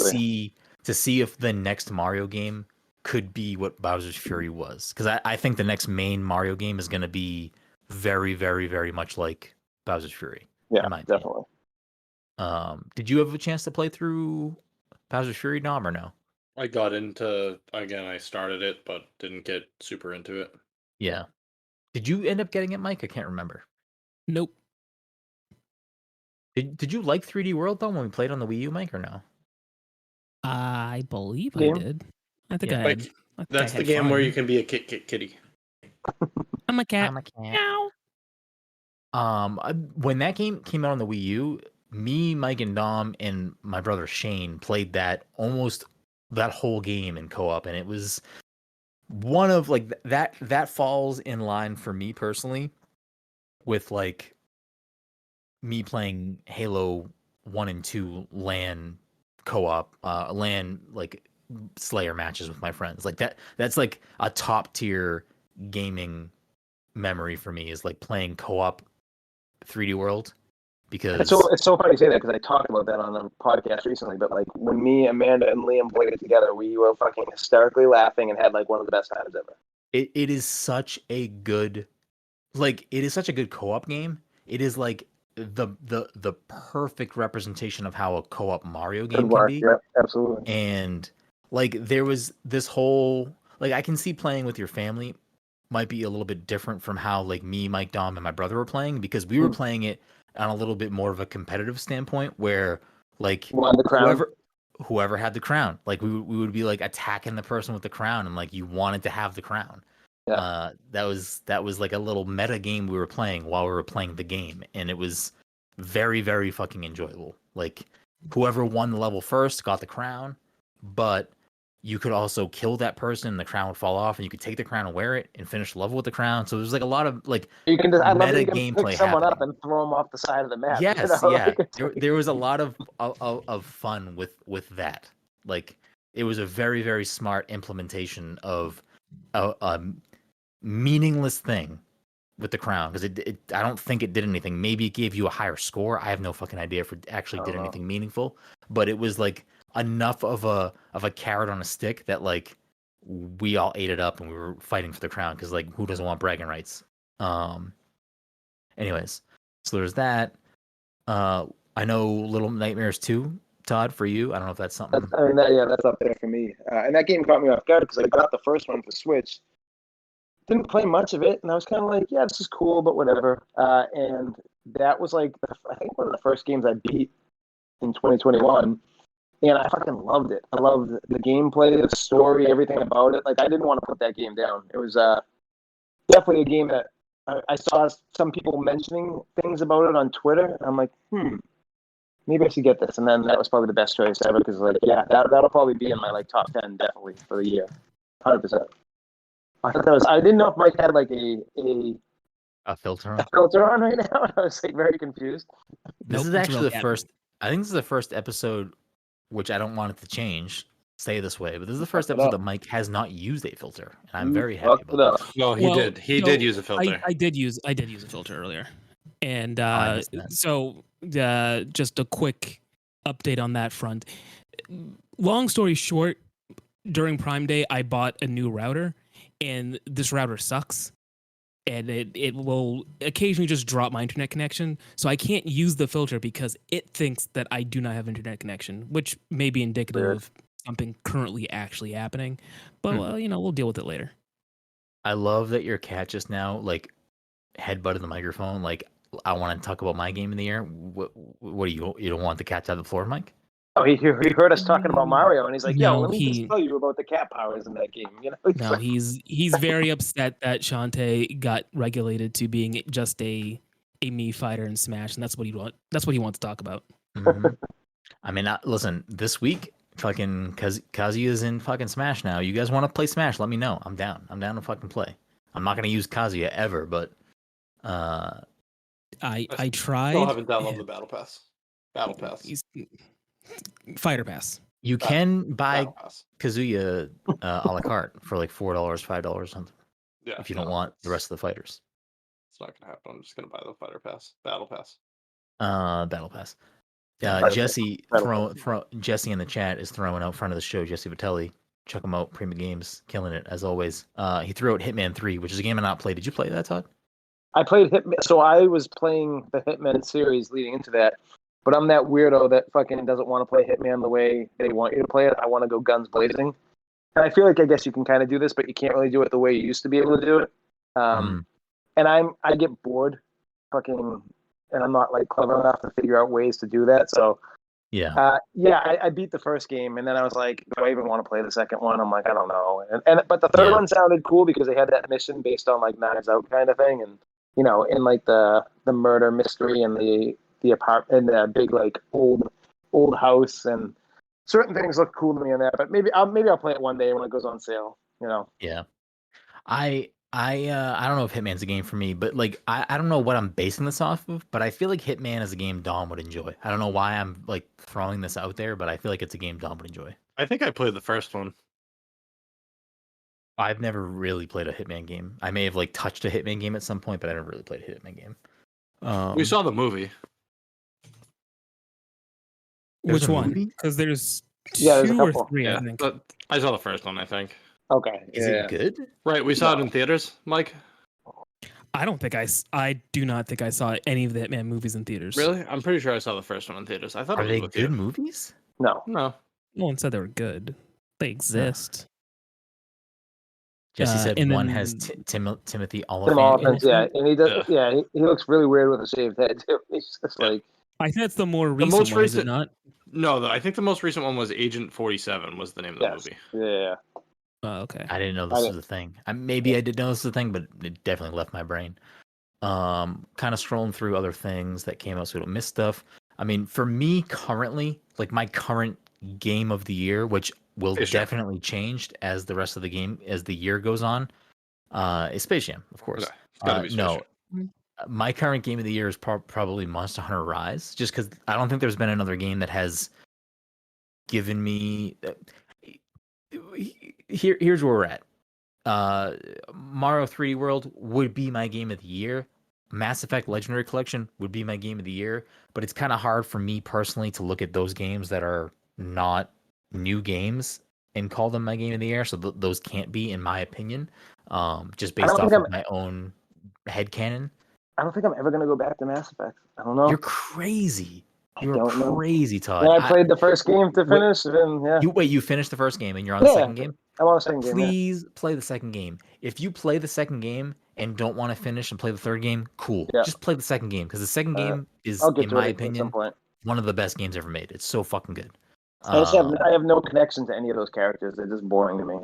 see if the next Mario game could be what Bowser's Fury was. Because I think the next main Mario game is going to be very, very, very much like Bowser's Fury. Yeah, in my definitely. opinion. Did you have a chance to play through Bowser's Fury, Dom, or no? I got into I started it, but didn't get super into it. Yeah. Did you end up getting it, Mike? I can't remember. Nope. Did you like 3D World though when we played on the Wii U, Mike, or no? I believe Game? I did. I think Yeah. I had. That's the game where you can be a kitty. I'm a cat. I'm a cat. When that game came out on the Wii U, me, Mike, and Dom, and my brother Shane played that almost that whole game in co-op, and it was one of like that falls in line for me personally with like me playing Halo 1 and 2 LAN co-op, LAN like Slayer matches with my friends. Like that's like a top tier gaming memory for me, is like playing co-op 3D World. Because it's so funny you say that, because I talked about that on a podcast recently. But like when me, Amanda, and Liam played it together, we were fucking hysterically laughing and had like one of the best times ever. it is such a good co-op game. It is like the perfect representation of how a co-op Mario game can be. Yeah, absolutely. And like there was this whole, like, I can see playing with your family might be a little bit different from how like me, Mike, Dom, and my brother were playing, because we were playing it on a little bit more of a competitive standpoint, where like whoever had the crown, like we would be like attacking the person with the crown, and like you wanted to have the crown. Yeah. That was like a little meta game we were playing while we were playing the game, and it was very, very fucking enjoyable. Like whoever won the level first got the crown, but you could also kill that person and the crown would fall off, and you could take the crown and wear it and finish the level with the crown. So there's like a lot of like you can just, I love that you can gameplay pick someone happening. up and throw them off the side of the map. Yes, you know? yeah. Like, There was a lot of fun with that. Like it was a very, very smart implementation of a meaningless thing with the crown, because I don't think it did anything. Maybe it gave you a higher score. I have no fucking idea if it actually did anything meaningful, but it was like enough of a carrot on a stick that like we all ate it up and we were fighting for the crown, because like who doesn't want bragging rights? Anyways, so there's that. I know Little Nightmares 2, Todd, for you. I don't know if that's something. That's up there for me. And that game caught me off guard because I got the first one for Switch. Didn't play much of it, and I was kind of like, yeah, this is cool, but whatever. And that was like, I think one of the first games I beat in 2021, and I fucking loved it. I loved the gameplay, the story, everything about it. Like, I didn't want to put that game down. It was definitely a game that I saw some people mentioning things about it on Twitter, and I'm like, maybe I should get this. And then that was probably the best choice ever, because like, yeah, that'll probably be in my like top 10 definitely for the year, 100%. I thought that was. I didn't know if Mike had like a filter on right now. I was like very confused. This is actually the first. I think this is the first episode, which I don't want it to change, stay this way, but this is the first episode that Mike has not used a filter, and I'm very happy about that. No, he did. He did use a filter. I did use a filter earlier, and so just a quick update on that front. Long story short, during Prime Day, I bought a new router. And this router sucks, and it will occasionally just drop my internet connection. So I can't use the filter because it thinks that I do not have internet connection, which may be indicative of something currently actually happening. But well, we'll deal with it later. I love that your cat just now like headbutted the microphone. Like, I want to talk about my game in the air. What do you don't want the cat to have the floor, Mike? Oh, he heard us talking about Mario, and he's like, "Yo, let me just tell you about the cat powers in that game." No, he's very upset that Shantae got regulated to being just a Mii fighter in Smash, and that's what he wants to talk about. Mm-hmm. I mean, listen, this week, fucking Kazuya's in fucking Smash now. You guys want to play Smash? Let me know. I'm down. I'm down to fucking play. I'm not gonna use Kazuya ever, but I tried. Still haven't downloaded the Battle Pass. Fighter Pass. You can buy Kazuya a la carte for like $4, $5 or something. Yeah. If you don't want the rest of the fighters. It's not gonna happen. I'm just gonna buy the Fighter Pass. Battle Pass. Battle Pass. Jesse Jesse in the chat is throwing out front of the show, Jesse Vitelli. check him out. Prima Games, killing it as always. He threw out Hitman 3, which is a game I not played. Did you play that, Todd? I played Hitman, so I was playing the Hitman series leading into that, but I'm that weirdo that fucking doesn't want to play Hitman the way they want you to play it. I want to go guns blazing. And I feel like I guess you can kind of do this, but you can't really do it the way you used to be able to do it. And I get bored, fucking, and I'm not like clever enough to figure out ways to do that. So I beat the first game, and then I was like, do I even want to play the second one? I'm like, I don't know. But the third one sounded cool because they had that mission based on like Knives Out kind of thing, and in like the murder mystery and the apartment and the big like old house, and certain things look cool to me in that. But maybe I'll play it one day when it goes on sale. Yeah. I don't know if Hitman's a game for me, but like I don't know what I'm basing this off of, but I feel like Hitman is a game Dom would enjoy. I don't know why I'm like throwing this out there, but I feel like it's a game Dom would enjoy. I think I played the first one. I've never really played a Hitman game. I may have like touched a Hitman game at some point, but I never really played a Hitman game. We saw the movie. Which one? Because there's there's two or three, I think. I saw the first one, I think. Okay. Is it good? Right, we saw it in theaters, Mike. I do not think I saw any of the Hitman movies in theaters. Really? I'm pretty sure I saw the first one in theaters. I thought Are it was they with good you. movies? No. No one said they were good. They exist. Jesse said and one then- has Timothy Tim Oliphant. Oliphant, in it. yeah, and he does. Yeah, he looks really weird with a shaved head too. He's just like. I think that's the more recent most one, is it recent- not? No, I think the most recent one was Agent 47 was the name of the movie. Yeah. Oh, okay. I didn't know this was a thing. Maybe I did know this was a thing, but it definitely left my brain. Kind of scrolling through other things that came out so we don't miss stuff. I mean, for me currently, like my current game of the year, which will definitely change as the rest of the game as the year goes on, is Space Jam, of course. Okay. It's gotta be Space Jam. My current game of the year is probably Monster Hunter Rise, just because I don't think there's been another game that has given me. Here's where we're at. Mario 3D World would be my game of the year. Mass Effect Legendary Collection would be my game of the year, but it's kind of hard for me personally to look at those games that are not new games and call them my game of the year. So those can't be, in my opinion, just based off of my own headcanon. I don't think I'm ever going to go back to Mass Effect. I don't know. You're crazy. You're crazy, Todd. Yeah, I played the first game to finish, and yeah. You finished the first game, and you're on the second game? I'm on the second game. Please play the second game. If you play the second game and don't want to finish and play the third game, cool. Yeah. Just play the second game, because the second game is, in my opinion, one of the best games ever made. It's so fucking good. I have no connection to any of those characters. They're just boring to me.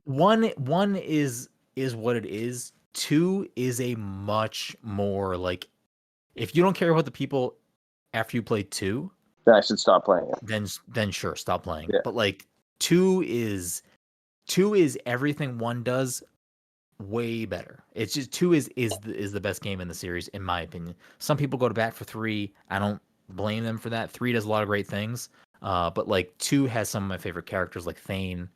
One is what it is. 2 is a much more like, if you don't care about the people after you play 2, then I should stop playing it. Then sure, stop playing. Yeah. But like 2 is everything 1 does way better. It's just 2 is the best game in the series, in my opinion. Some people go to bat for 3. I don't blame them for that. 3 does a lot of great things. But like 2 has some of my favorite characters, like Thane.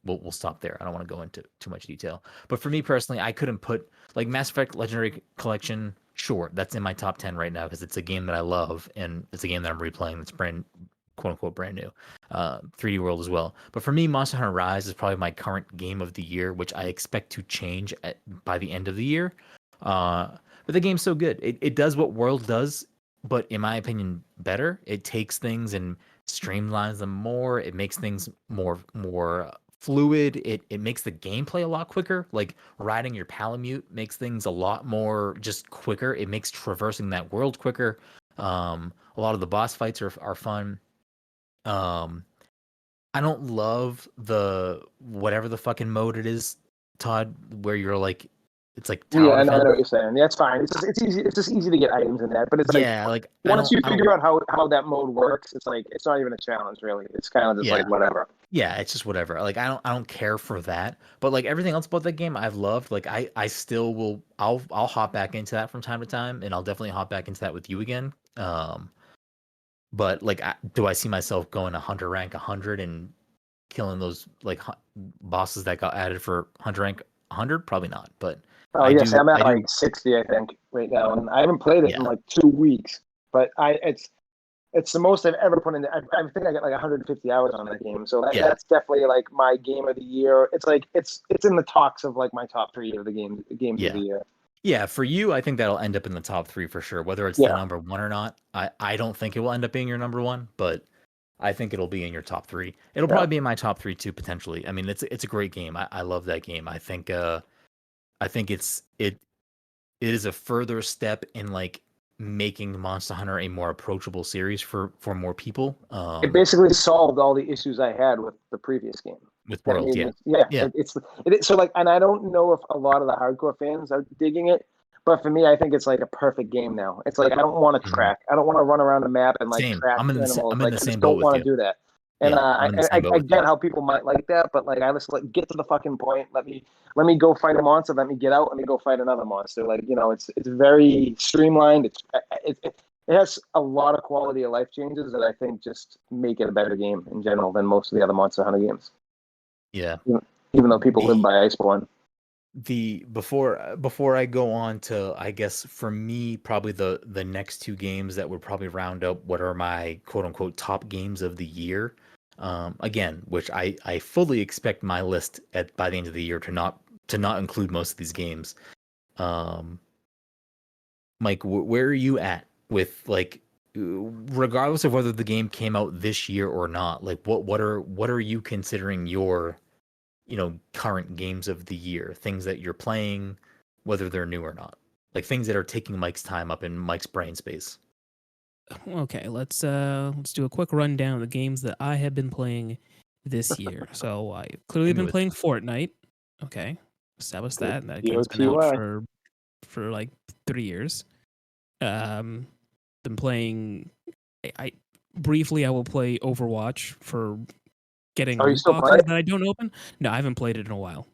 We'll stop there. I don't want to go into too much detail. But for me personally, I couldn't put like Mass Effect Legendary Collection. Sure, that's in my top 10 right now because it's a game that I love and it's a game that I'm replaying. That's quote unquote brand new. 3D World as well. But for me, Monster Hunter Rise is probably my current game of the year, which I expect to change by the end of the year. But the game's so good. It does what World does, but in my opinion, better. It takes things and streamlines them more. It makes things more fluid. It makes the gameplay a lot quicker. Like riding your Palamute makes things a lot more just quicker. It makes traversing that world quicker. A lot of the boss fights are fun. I don't love the whatever the fucking mode it is, Todd, where you're like, it's like tower defense. I know what you're saying. Yeah, it's fine. It's easy. It's just easy to get items in that. But it's like once you figure out how that mode works, it's like it's not even a challenge really. It's kind of just like whatever. Yeah, it's just whatever. Like I don't care for that. But like everything else about that game, I've loved. Like I still will. I'll hop back into that from time to time, and I'll definitely hop back into that with you again. But like, do I see myself going to Hunter rank 100 and killing those like bosses that got added for Hunter rank 100? Probably not. But I'm at like 60, I think, right now, and I haven't played it in like 2 weeks. But It's the most I've ever put into. I think I got like 150 hours on that game. So that's definitely like my game of the year. It's like it's in the talks of like my top 3 of the games of the year. Yeah, for you, I think that'll end up in the top 3 for sure. Whether it's the number 1 or not, I don't think it will end up being your number 1, but I think it'll be in your top 3. It'll probably be in my top 3 too, potentially. I mean, it's a great game. I love that game. I think it is a further step in like making Monster Hunter a more approachable series for more people. It basically solved all the issues I had with the previous game. With World, So like, and I don't know if a lot of the hardcore fans are digging it, but for me, I think it's like a perfect game now. It's like I don't want to track. I don't want to run around a map and like track animals. I'm in the same I boat don't want to do that. And I get how people might like that, but like I just like get to the fucking point. Let me go fight a monster. Let me get out. Let me go fight another monster. Like, you know, it's very streamlined. It has a lot of quality of life changes that I think just make it a better game in general than most of the other Monster Hunter games. Yeah. Even though people live by Iceborne. Before I go on to, I guess for me, probably the next 2 games that would probably round up what are my quote unquote top games of the year. Again, which I fully expect my list by the end of the year to not include most of these games. Mike, where are you at with like, regardless of whether the game came out this year or not? Like, what are you considering your, you know, current games of the year, things that you're playing, whether they're new or not, like things that are taking Mike's time up in Mike's brain space? Okay, let's do a quick rundown of the games that I have been playing this year. So I clearly been playing Fortnite. Okay, establish that game's been out for like 3 years. Been playing. I briefly I will play Overwatch for getting loot boxes that I don't open. No, I haven't played it in a while.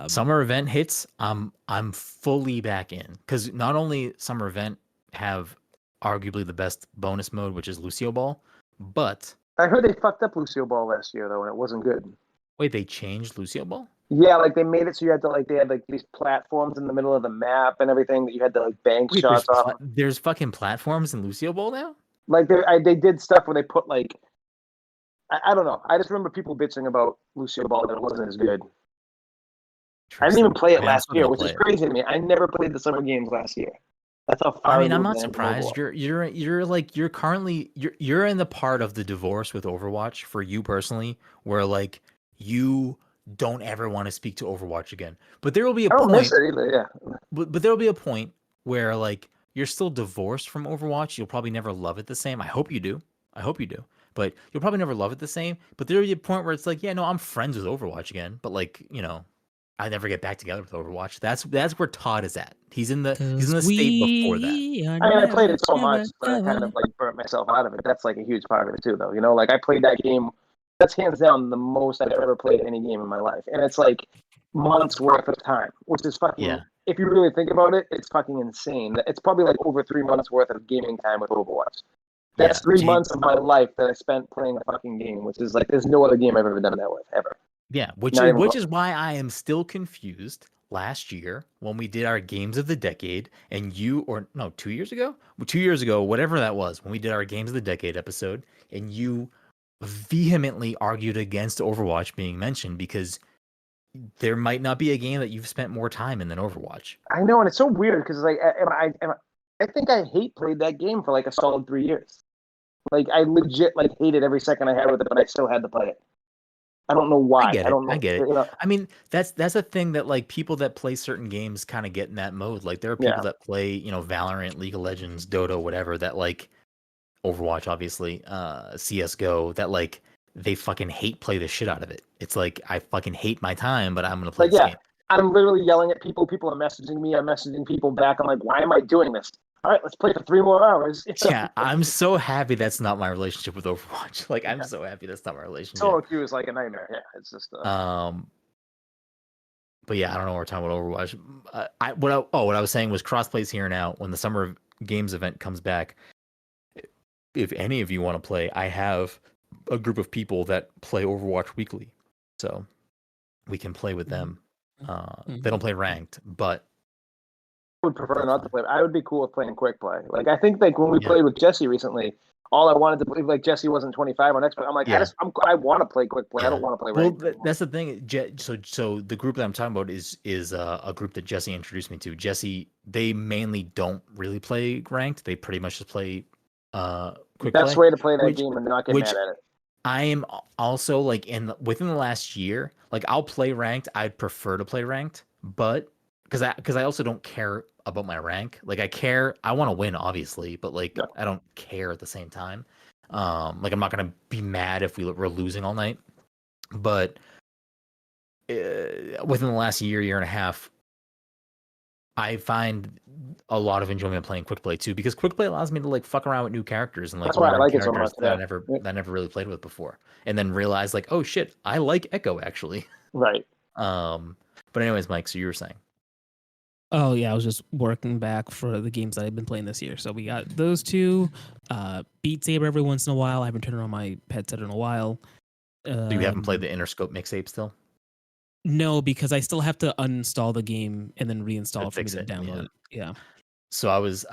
Summer event hits, I'm fully back in, because not only summer event have arguably the best bonus mode, which is Lucio Ball, but I heard they fucked up Lucio Ball last year though, and it wasn't good. Wait, they changed Lucio Ball? Yeah, like they made it so you had to like, they had like these platforms in the middle of the map and everything that you had to like bank shots off. There's fucking platforms in Lucio Ball now? Like they did stuff where they put like, I don't know. I just remember people bitching about Lucio Ball that it wasn't as good. I didn't even play it last year, which is crazy to me. I never played the summer games last year. That's how far. I mean, I'm not surprised. You're in the part of the divorce with Overwatch for you personally, where like you don't ever want to speak to Overwatch again. But there will be a point. Miss it either, yeah. But there will be a point where like you're still divorced from Overwatch. You'll probably never love it the same. I hope you do. But you'll probably never love it the same. But there will be a point where it's like, yeah, no, I'm friends with Overwatch again. But like, you know, I never get back together with Overwatch. That's where Todd is at. He's in the state before that. I played it so much that I kind of like burnt myself out of it. That's like a huge part of it too, though. You know, like I played that game. That's hands down the most I've ever played any game in my life, and it's like months worth of time, which is fucking. Yeah. If you really think about it, it's fucking insane. It's probably like over 3 months worth of gaming time with Overwatch. That's 3 months of my life that I spent playing a fucking game, which is like there's no other game I've ever done that with ever. Yeah, which is why I am still confused. Last year, when we did our games of the decade, and 2 years ago? 2 years ago, whatever that was, when we did our games of the decade episode, and you vehemently argued against Overwatch being mentioned because there might not be a game that you've spent more time in than Overwatch. I know, and it's so weird because like I think I played that game for like a solid 3 years. Like I legit like hated every second I had with it, but I still had to play it. I don't know why. I get it. You know? I mean, that's a thing that like people that play certain games kind of get in that mode. Like there are people that play, you know, Valorant, League of Legends, Dota, whatever, that like Overwatch, obviously, CS:GO, that like they fucking play the shit out of it. It's like I fucking hate my time, but I'm gonna play this game. I'm literally yelling at people. People are messaging me. I'm messaging people back. I'm like, why am I doing this? All right, let's play for 3 more hours. Yeah, I'm so happy that's not my relationship with Overwatch. Like, I'm so happy that's not my relationship. Solo queue is like a nightmare. Yeah, it's just. But yeah, I don't know what we're talking about Overwatch. What I was saying was crossplays here now. When the Summer Games event comes back, if any of you want to play, I have a group of people that play Overwatch weekly, so we can play with them. They don't play ranked, but would prefer not to play. I would be cool with playing quick play. Like I think like when we played with Jesse recently, all I wanted to play, like Jesse wasn't 25 on Xbox. I'm like, I want to play quick play. I don't want to play ranked. Well, that's the thing. So the group that I'm talking about is a group that Jesse introduced me to. Jesse, they mainly don't really play ranked. They pretty much just play quick play. Best way to play that game and not get mad at it. I am also like within the last year, like I'll play ranked. I'd prefer to play ranked, but because I also don't care about my rank. Like I want to win, obviously, but like I don't care at the same time. Like I'm not gonna be mad if we're losing all night. But within the last year and a half, I find a lot of enjoyment playing quick play too, because quick play allows me to like fuck around with new characters and like that's why I like it so much. That I never really played with before, and then realize like, oh shit, I like Echo actually. Right. But anyways, Mike, so you were saying. Oh yeah, I was just working back for the games that I've been playing this year. So we got those two. Beat Saber every once in a while. I haven't turned on my headset in a while. So you haven't played the Interscope mixtape still? No, because I still have to uninstall the game and then reinstall it for me to download it. Yeah. So I was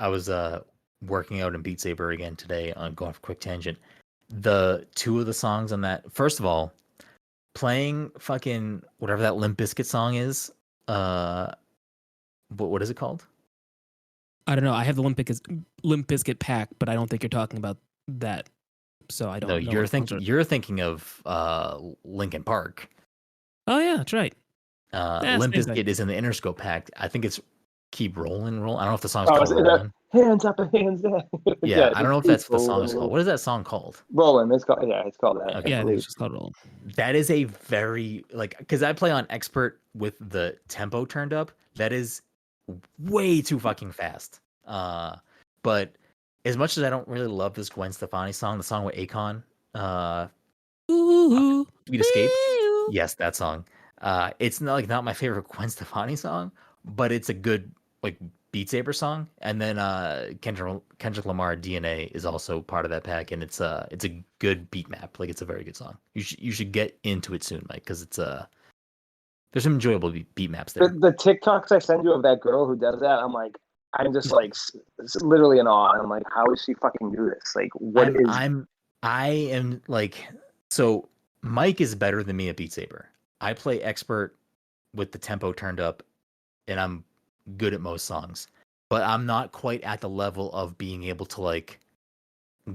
working out in Beat Saber again today on going off a quick tangent. The two of the songs on that, first of all, playing fucking whatever that Limp Bizkit song is, what is it called? I don't know. I have the Limp Bizkit pack, but I don't think you're talking about that. So I don't know. No, you're thinking of Linkin Park. Oh yeah, that's right. Limp Bizkit is in the Interscope pack. I think it's Keep Rollin'. I don't know if the song's called Rollin'. Hands up and hands down. Yeah, I don't know if that's what the song's called. What is that song called? Rollin'. It's called that. Okay. Yeah, it's just called Rollin'. That is a very because I play on expert with the tempo turned up. That is way too fucking fast. But as much as I don't really love this Gwen Stefani song, the song with Akon, Sweet Escape. Yes, that song. It's not my favorite Gwen Stefani song, but it's a good like Beat Saber song. And then Kendrick Lamar DNA is also part of that pack, and it's a good beat map. Like it's a very good song. You should get into it soon, Mike, because it's there's some enjoyable beat maps there. The TikToks I send you of that girl who does that, I'm just like literally in awe. I'm like, how does she fucking do this? Like, I am like, so Mike is better than me at Beat Saber. I play expert with the tempo turned up, and I'm good at most songs, but I'm not quite at the level of being able to like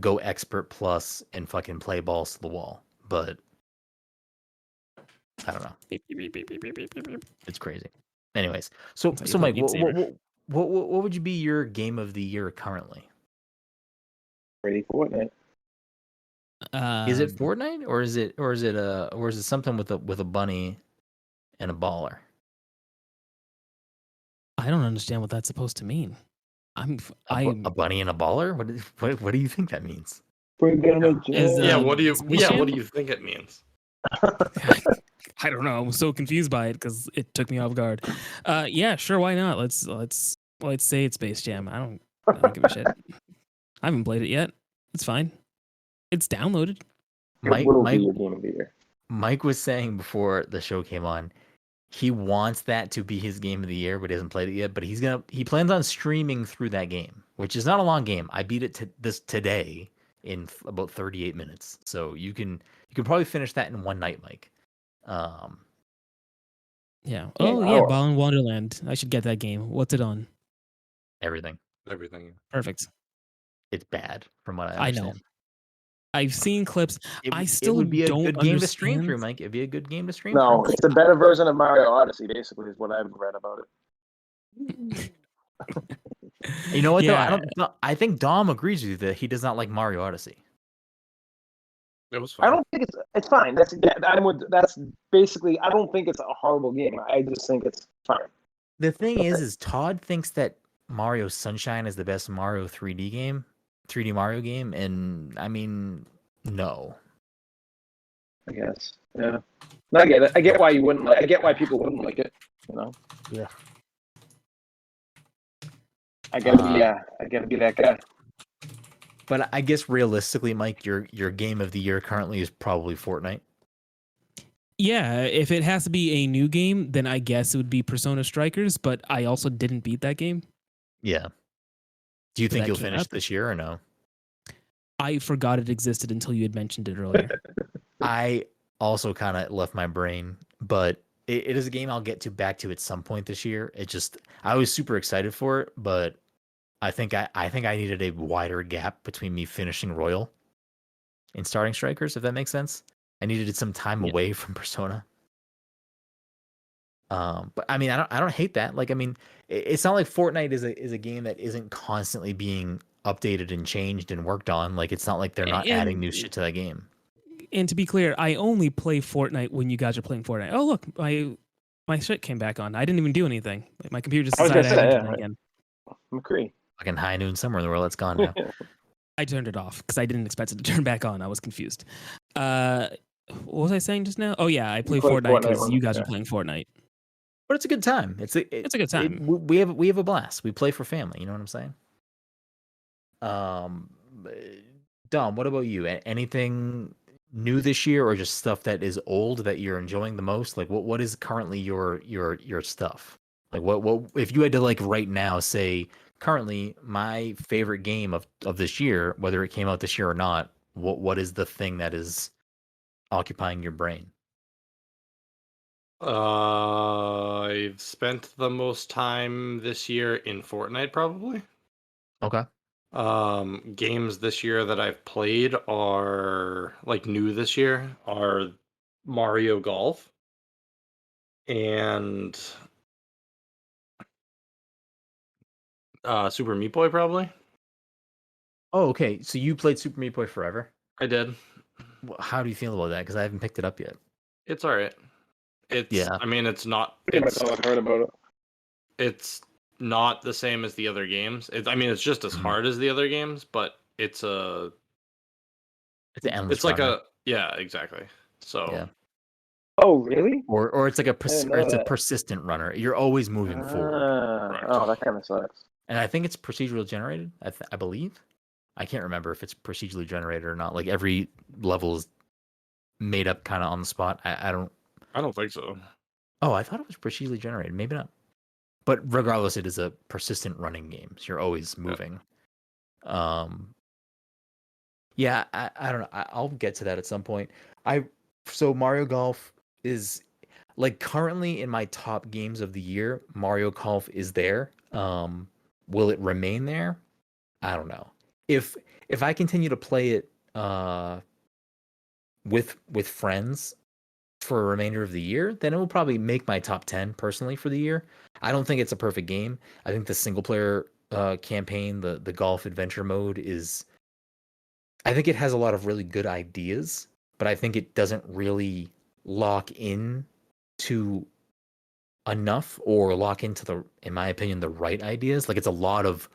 go expert plus and fucking play balls to the wall. But I don't know. It's crazy. Anyways, so Mike, what would you be your game of the year currently? Ready for Fortnite. Is it Fortnite or is it something with a bunny and a baller? I don't understand what that's supposed to mean. A bunny and a baller? What do you think that means? We're gonna what do you think it means? I don't know. I'm so confused by it because it took me off guard. Yeah, sure, why not? Let's say it's Space Jam. I don't give a shit. I haven't played it yet. It's fine. It's downloaded. Mike will be your game of the year. Mike was saying before the show came on, he wants that to be his game of the year, but he hasn't played it yet. But he plans on streaming through that game, which is not a long game. I beat it today in about 38 minutes. So you can probably finish that in one night, Mike. Yeah. Oh yeah, Ball in Wonderland. I should get that game. What's it on? Everything. Perfect. It's bad from what I understand. I know. I've seen clips. It would be a good game to stream through, Mike. It'd be a good game to stream. No, it's a better version of Mario Odyssey, basically, is what I've read about it. You know what? Yeah. Though? I think Dom agrees with you that he does not like Mario Odyssey. It was fine. I don't think it's fine. That's basically. I don't think it's a horrible game. I just think it's fine. The thing is Todd thinks that Mario Sunshine is the best Mario 3D Mario game, and I mean, no. I guess, yeah. No, I get it. I get why you wouldn't. I get why people wouldn't like it. You know. Yeah. I gotta be that guy. But I guess realistically, Mike, your game of the year currently is probably Fortnite. Yeah, if it has to be a new game, then I guess it would be Persona Strikers. But I also didn't beat that game, Yeah. Do you think that you'll came finish out. this year or no? I forgot it existed until you had mentioned it earlier. I also kind of left my brain, but it is a game I'll get back to at some point this year. I was super excited for it, but I think I needed a wider gap between me finishing Royal and starting Strikers, if that makes sense. I needed some time away from Persona. But I mean, I don't hate that. Like, I mean, it's not like Fortnite is a game that isn't constantly being updated and changed and worked on. Like, it's not like they're not adding new shit to that game. And to be clear, I only play Fortnite when you guys are playing Fortnite. Oh look, my shit came back on. I didn't even do anything. Like, my computer just decided I had internet again. McCree. Fucking high noon somewhere in the world. That's gone now. I turned it off because I didn't expect it to turn back on. I was confused. What was I saying just now? Oh yeah, I play Fortnite because you guys are playing Fortnite. But it's a good time. It's a good time. We have a blast. We play for family. You know what I'm saying? Dom, what about you? Anything new this year, or just stuff that is old that you're enjoying the most? Like, what is currently your stuff? Like, what if you had to, like, right now say currently my favorite game of this year, whether it came out this year or not, what is the thing that is occupying your brain? I've spent the most time this year in Fortnite, probably. Okay. Games this year that I've played are, like, new this year are Mario Golf and Super Meat Boy, probably. Oh, okay. So you played Super Meat Boy forever? I did. How do you feel about that? Because I haven't picked it up yet. It's all right. I mean, it's not. I've heard about it. It's not the same as the other games. I mean, it's just as hard as the other games, but it's an endless. It's runner. Yeah, exactly. So. Yeah. Oh, really? Or it's like it's a persistent runner. You're always moving forward. Right. Oh, that kind of sucks. And I think it's procedurally generated. I believe. I can't remember if it's procedurally generated or not. Like, every level is made up kind of on the spot. I don't think so. Oh, I thought it was procedurally generated. Maybe not. But regardless, it is a persistent running game. So you're always moving. Yeah, I don't know. I'll get to that at some point. So Mario Golf is, like, currently in my top games of the year. Mario Golf is there. Will it remain there? I don't know. If I continue to play it with friends for a remainder of the year, then it will probably make my top 10 personally for the year. I don't think it's a perfect game. I think the single player campaign, the golf adventure mode I think it has a lot of really good ideas, but I think it doesn't really lock in to enough, or lock into in my opinion, the right ideas. Like, it's a lot of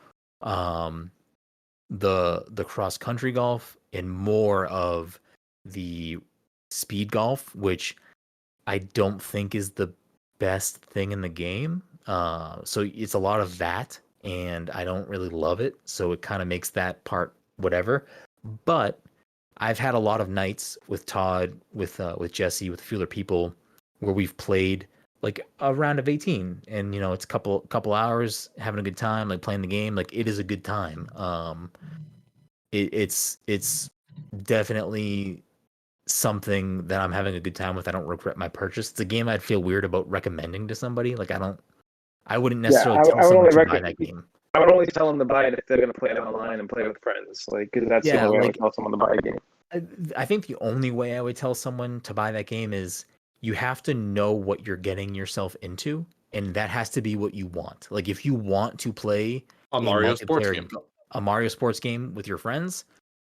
the cross country golf and more of the speed golf, which I don't think is the best thing in the game. So it's a lot of that, and I don't really love it. So it kind of makes that part whatever. But I've had a lot of nights with Todd, with Jesse, with a few other people, where we've played like a round of 18, and it's a couple hours having a good time, like playing the game. Like, it is a good time. It's definitely something that I'm having a good time with. I don't regret my purchase. It's a game I'd feel weird about recommending to somebody. Like, I wouldn't necessarily tell someone to buy that game. I would only tell them to buy it if they're going to play it online and play with friends. Like, because that's the only way I would tell someone to buy a game. I think the only way I would tell someone to buy that game is you have to know what you're getting yourself into, and that has to be what you want. Like, if you want to play a Mario sports game, with your friends,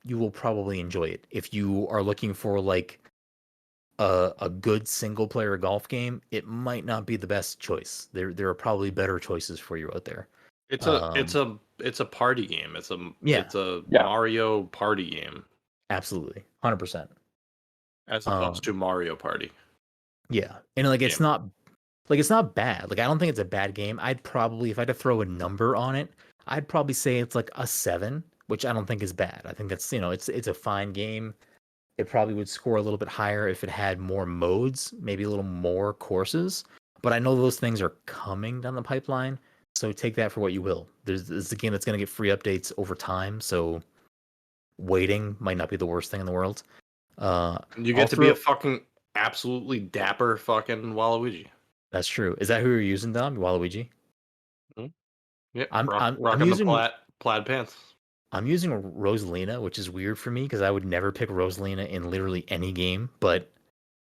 you will probably enjoy it. If you are looking for, like, a good single player golf game, it might not be the best choice. There are probably better choices for you out there. It's a party game. It's a Mario party game. Absolutely, 100%. As opposed to Mario Party. Yeah, and like it's not bad. Like, I don't think it's a bad game. I'd probably, if I had to throw a number on it, I'd probably say it's like a 7, which I don't think is bad. I think that's it's a fine game. It probably would score a little bit higher if it had more modes, maybe a little more courses. But I know those things are coming down the pipeline. So take that for what you will. It's a game that's going to get free updates over time, so waiting might not be the worst thing in the world. You get to be a fucking absolutely dapper fucking Waluigi. That's true. Is that who you're using, Dom? Waluigi? Mm-hmm. Yep. I'm using the plaid pants. I'm using Rosalina, which is weird for me because I would never pick Rosalina in literally any game, but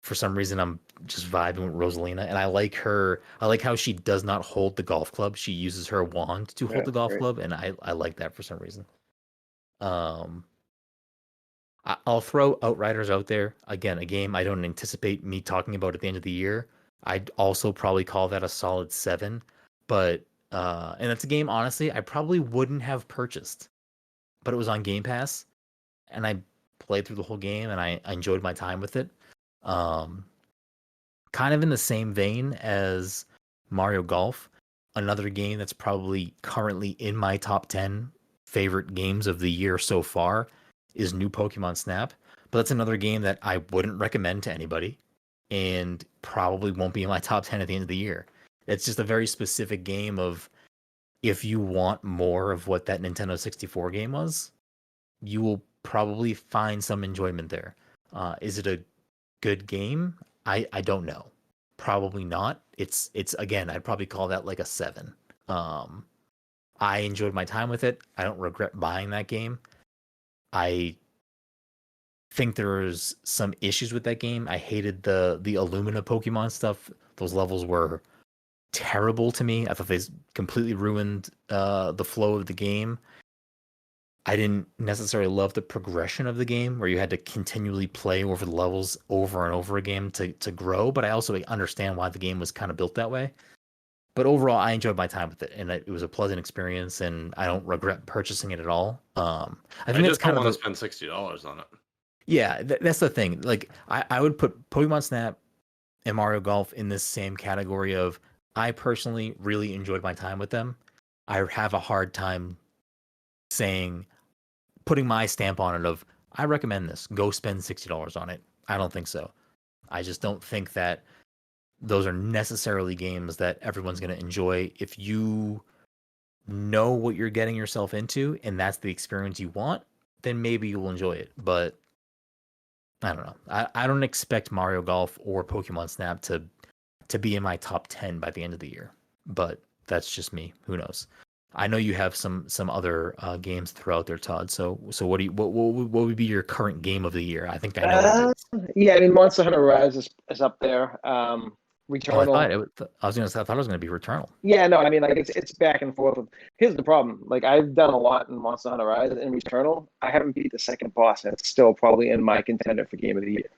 for some reason I'm just vibing with Rosalina, and I like her. I like how she does not hold the golf club. She uses her wand to hold the golf club, and I like that for some reason. I'll throw Outriders out there. Again, a game I don't anticipate me talking about at the end of the year. I'd also probably call that a solid 7, but and that's a game, honestly, I probably wouldn't have purchased, but it was on Game Pass, and I played through the whole game, and I enjoyed my time with it. Kind of in the same vein as Mario Golf, another game that's probably currently in my top 10 favorite games of the year so far is New Pokemon Snap. But that's another game that I wouldn't recommend to anybody and probably won't be in my top 10 at the end of the year. It's just a very specific game of, if you want more of what that Nintendo 64 game was, you will probably find some enjoyment there. Is it a good game? I don't know. Probably not. It's again, I'd probably call that like a 7. I enjoyed my time with it. I don't regret buying that game. I think there's some issues with that game. I hated the Illumina Pokemon stuff. Those levels were terrible to me. I thought they completely ruined the flow of the game. I didn't necessarily love the progression of the game, where you had to continually play over the levels over and over again to grow, but I also understand why the game was kind of built that way. But overall, I enjoyed my time with it, and it was a pleasant experience, and I don't regret purchasing it at all. I think just don't want to spend $60 on it. Yeah, that's the thing. Like, I would put Pokemon Snap and Mario Golf in this same category of, I personally really enjoyed my time with them. I have a hard time putting my stamp on it of, I recommend this. Go spend $60 on it. I don't think so. I just don't think that those are necessarily games that everyone's going to enjoy. If you know what you're getting yourself into and that's the experience you want, then maybe you'll enjoy it. But I don't know. I don't expect Mario Golf or Pokemon Snap to be in my top 10 by the end of the year. But that's just me. Who knows? I know you have some other games throughout there, Todd. So what would be your current game of the year? I think I know. Yeah, I mean, Monster Hunter Rise is up there. Returnal. I thought it was going to be Returnal. Yeah, no, I mean, like it's back and forth. Here's the problem: like, I've done a lot in Monster Hunter Rise and Returnal. I haven't beat the second boss, and it's still probably in my contender for game of the year.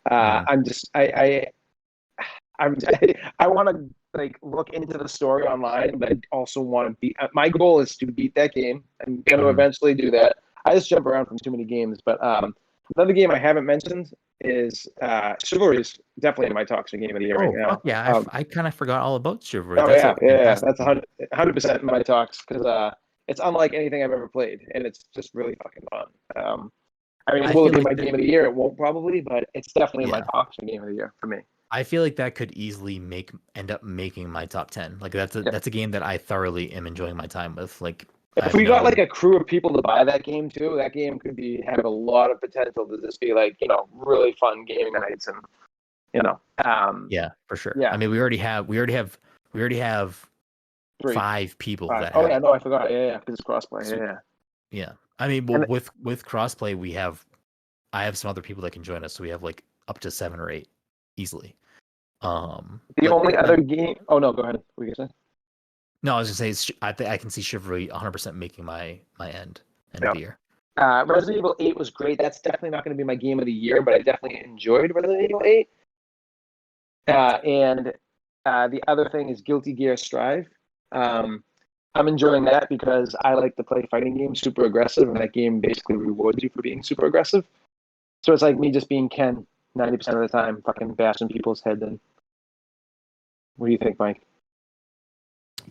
I'm just I want to like look into the story online, but I also want to beat. My goal is to beat that game. I'm going to eventually do that. I just jump around from too many games, but another game I haven't mentioned is Chivalry is definitely in my talks for game of the year right now. Yeah, I kind of forgot all about Chivalry. That's that's 100% in my talks, because it's unlike anything I've ever played, and it's just really fucking fun. I mean, will it be my game of the year? It won't probably, but it's definitely in my talks for game of the year for me. I feel like that could easily end up making my top 10. Like that's a game that I thoroughly am enjoying my time with. Like, if we got like a crew of people to buy that game too, that game could have a lot of potential to just be like, really fun gaming nights, and yeah, for sure. Yeah. I mean, we already have 5 people. I forgot. Yeah, because it's crossplay. Yeah. I mean, with crossplay, I have some other people that can join us, so we have like up to 7 or 8 easily. The only other game. Oh no, go ahead. What were you gonna say? No, I was gonna say I can see Chivalry 100% making my end of the year. Resident Evil 8 was great. That's definitely not going to be my game of the year, but I definitely enjoyed Resident Evil 8. And the other thing is Guilty Gear Strive. I'm enjoying that because I like to play fighting games super aggressive, and that game basically rewards you for being super aggressive. So it's like me just being Ken 90% of the time, fucking bashing people's heads in. What do you think, Mike?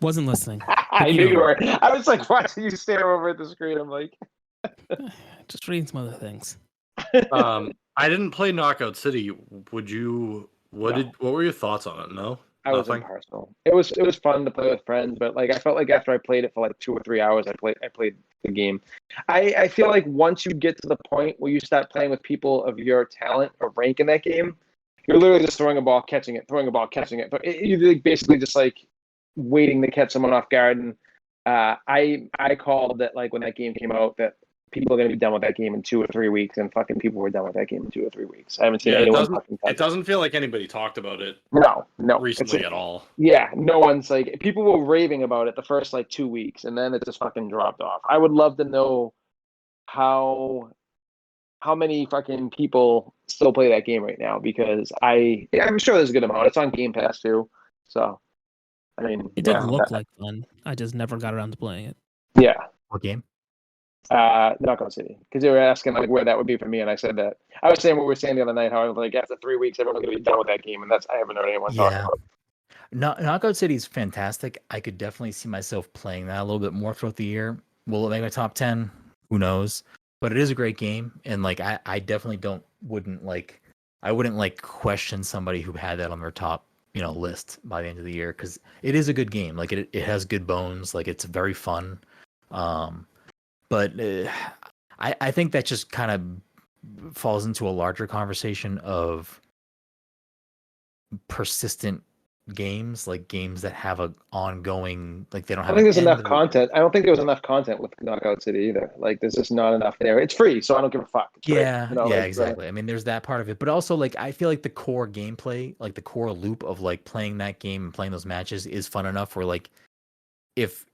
Wasn't listening. I knew you were. I was like watching you stare over at the screen. I'm like, just reading some other things. I didn't play Knockout City. What were your thoughts on it? No. I was impartial. It was fun to play with friends, but like I felt like after I played it for like 2 or 3 hours, I played the game. I feel like once you get to the point where you start playing with people of your talent or rank in that game, you're literally just throwing a ball, catching it, throwing a ball, catching it. But you're basically just like waiting to catch someone off guard. And I called that like when that game came out that people are going to be done with that game in 2 or 3 weeks, and fucking people were done with that game in 2 or 3 weeks. I haven't seen anyone fucking touch it. It doesn't feel like anybody talked about it. No, recently at all. Yeah, no one's like people were raving about it the first like 2 weeks, and then it just fucking dropped off. I would love to know how many fucking people still play that game right now, because I'm sure there's a good amount. It's on Game Pass too, so I mean, it doesn't look like fun. I just never got around to playing it. Yeah. What game? Knockout City, because they were asking like where that would be for me, and I said that I was saying what we were saying the other night, how I was like after 3 weeks everyone's gonna be done with that game, and I haven't heard anyone talk about it. Knockout City is fantastic. I could definitely see myself playing that a little bit more throughout the year. Will it make my top 10? Who knows? But it is a great game, and like I definitely wouldn't question somebody who had that on their top list by the end of the year, because it is a good game. Like it has good bones. Like it's very fun. But I think that just kind of falls into a larger conversation of persistent games, like games that have a ongoing, like they don't have. I think there's enough content. I don't think there was enough content with Knockout City either. Like there's just not enough there. It's free, so I don't give a fuck. Exactly. I mean, there's that part of it, but also like I feel like the core gameplay, like the core loop of like playing that game and playing those matches is fun enough where like if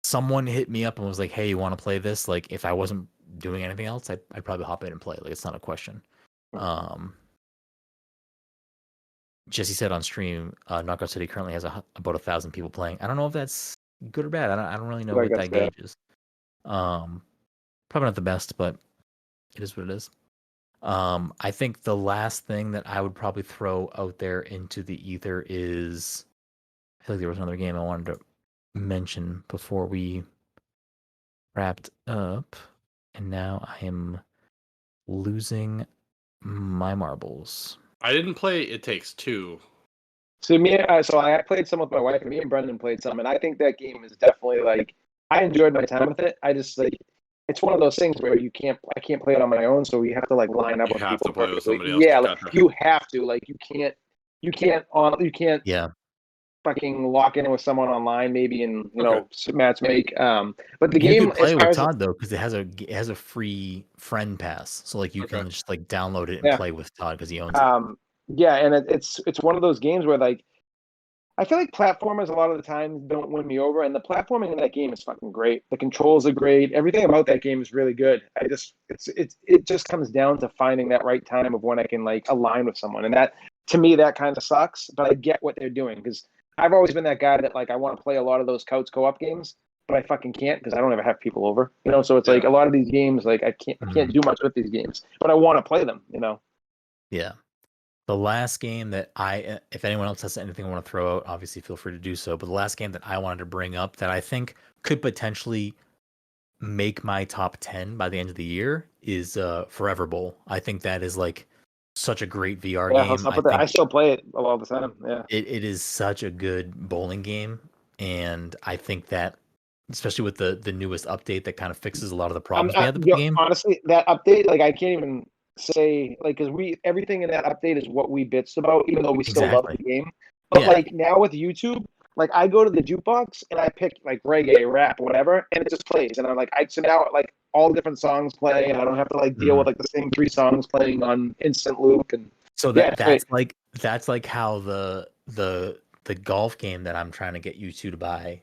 someone hit me up and was like, hey, you want to play this? Like if I wasn't doing anything else, I'd probably hop in and play. Like it's not a question. Jesse said on stream, Knockout City currently has about 1,000 people playing. I don't know if that's good or bad. I don't really know what that gauge is. Probably not the best, but it is what it is. I think the last thing that I would probably throw out there into the ether is, I feel like there was another game I wanted to mention before we wrapped up, and now I am losing my marbles. I didn't play It Takes Two. So I played some with my wife, and me and Brendan played some, and I think that game is definitely like I enjoyed my time with it. I just like it's one of those things where I can't play it on my own, so you have to like line up with people. To play with somebody else. Yeah, like you have to, like you can't fucking lock in with someone online, maybe and match make. But the game can play with Todd though, because it has a free friend pass, so like you can just like download it and play with Todd because he owns it. Yeah, and it's one of those games where like I feel like platformers a lot of the time don't win me over, and the platforming in that game is fucking great. The controls are great. Everything about that game is really good. It just comes down to finding that right time of when I can like align with someone, and that to me that kind of sucks. But I get what they're doing, because I've always been that guy that like I want to play a lot of those couch co-op games, but I fucking can't because I don't ever have people over. So it's like a lot of these games like I can't do much with these games, but I want to play them. Yeah. The last game that if anyone else has anything I want to throw out, obviously feel free to do so. But the last game that I wanted to bring up that I think could potentially make my top 10 by the end of the year is Forever Bowl. I think that is like such a great VR game. I still play it all the time. Yeah, it is such a good bowling game, and I think that especially with the newest update that kind of fixes a lot of the problems we had with the game. Honestly, that update, like I can't even say like because everything in that update is what we bitched about, even though we still love the game. But like now with YouTube, like I go to the jukebox and I pick like reggae, rap, whatever, and it just plays, and I'm like, so now like all different songs play, and I don't have to like deal with like the same 3 songs playing on instant loop. And so that's like how the golf game that I'm trying to get you to buy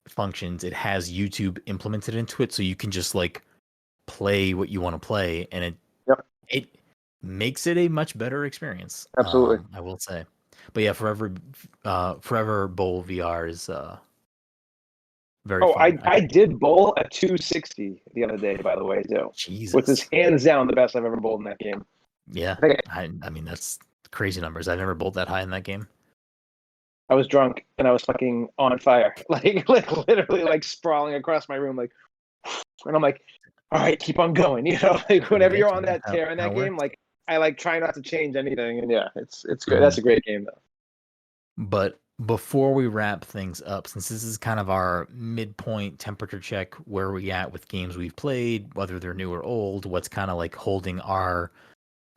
functions. It has YouTube implemented into it, so you can just like play what you want to play, and it makes it a much better experience. Absolutely, I will say. But yeah, Forever Bowl VR is very fun. I did bowl a 260 the other day, by the way, too. Jesus. Which is hands down the best I've ever bowled in that game. Yeah, I mean that's crazy numbers. I've never bowled that high in that game. I was drunk and I was fucking on fire, like literally like sprawling across my room, like, and I'm like, all right, keep on going, like whenever you're on that tear in that game, like I like try not to change anything, and yeah, it's good. That's a great game though. But before we wrap things up, since this is kind of our midpoint temperature check, where are we at with games we've played, whether they're new or old, what's kind of like holding our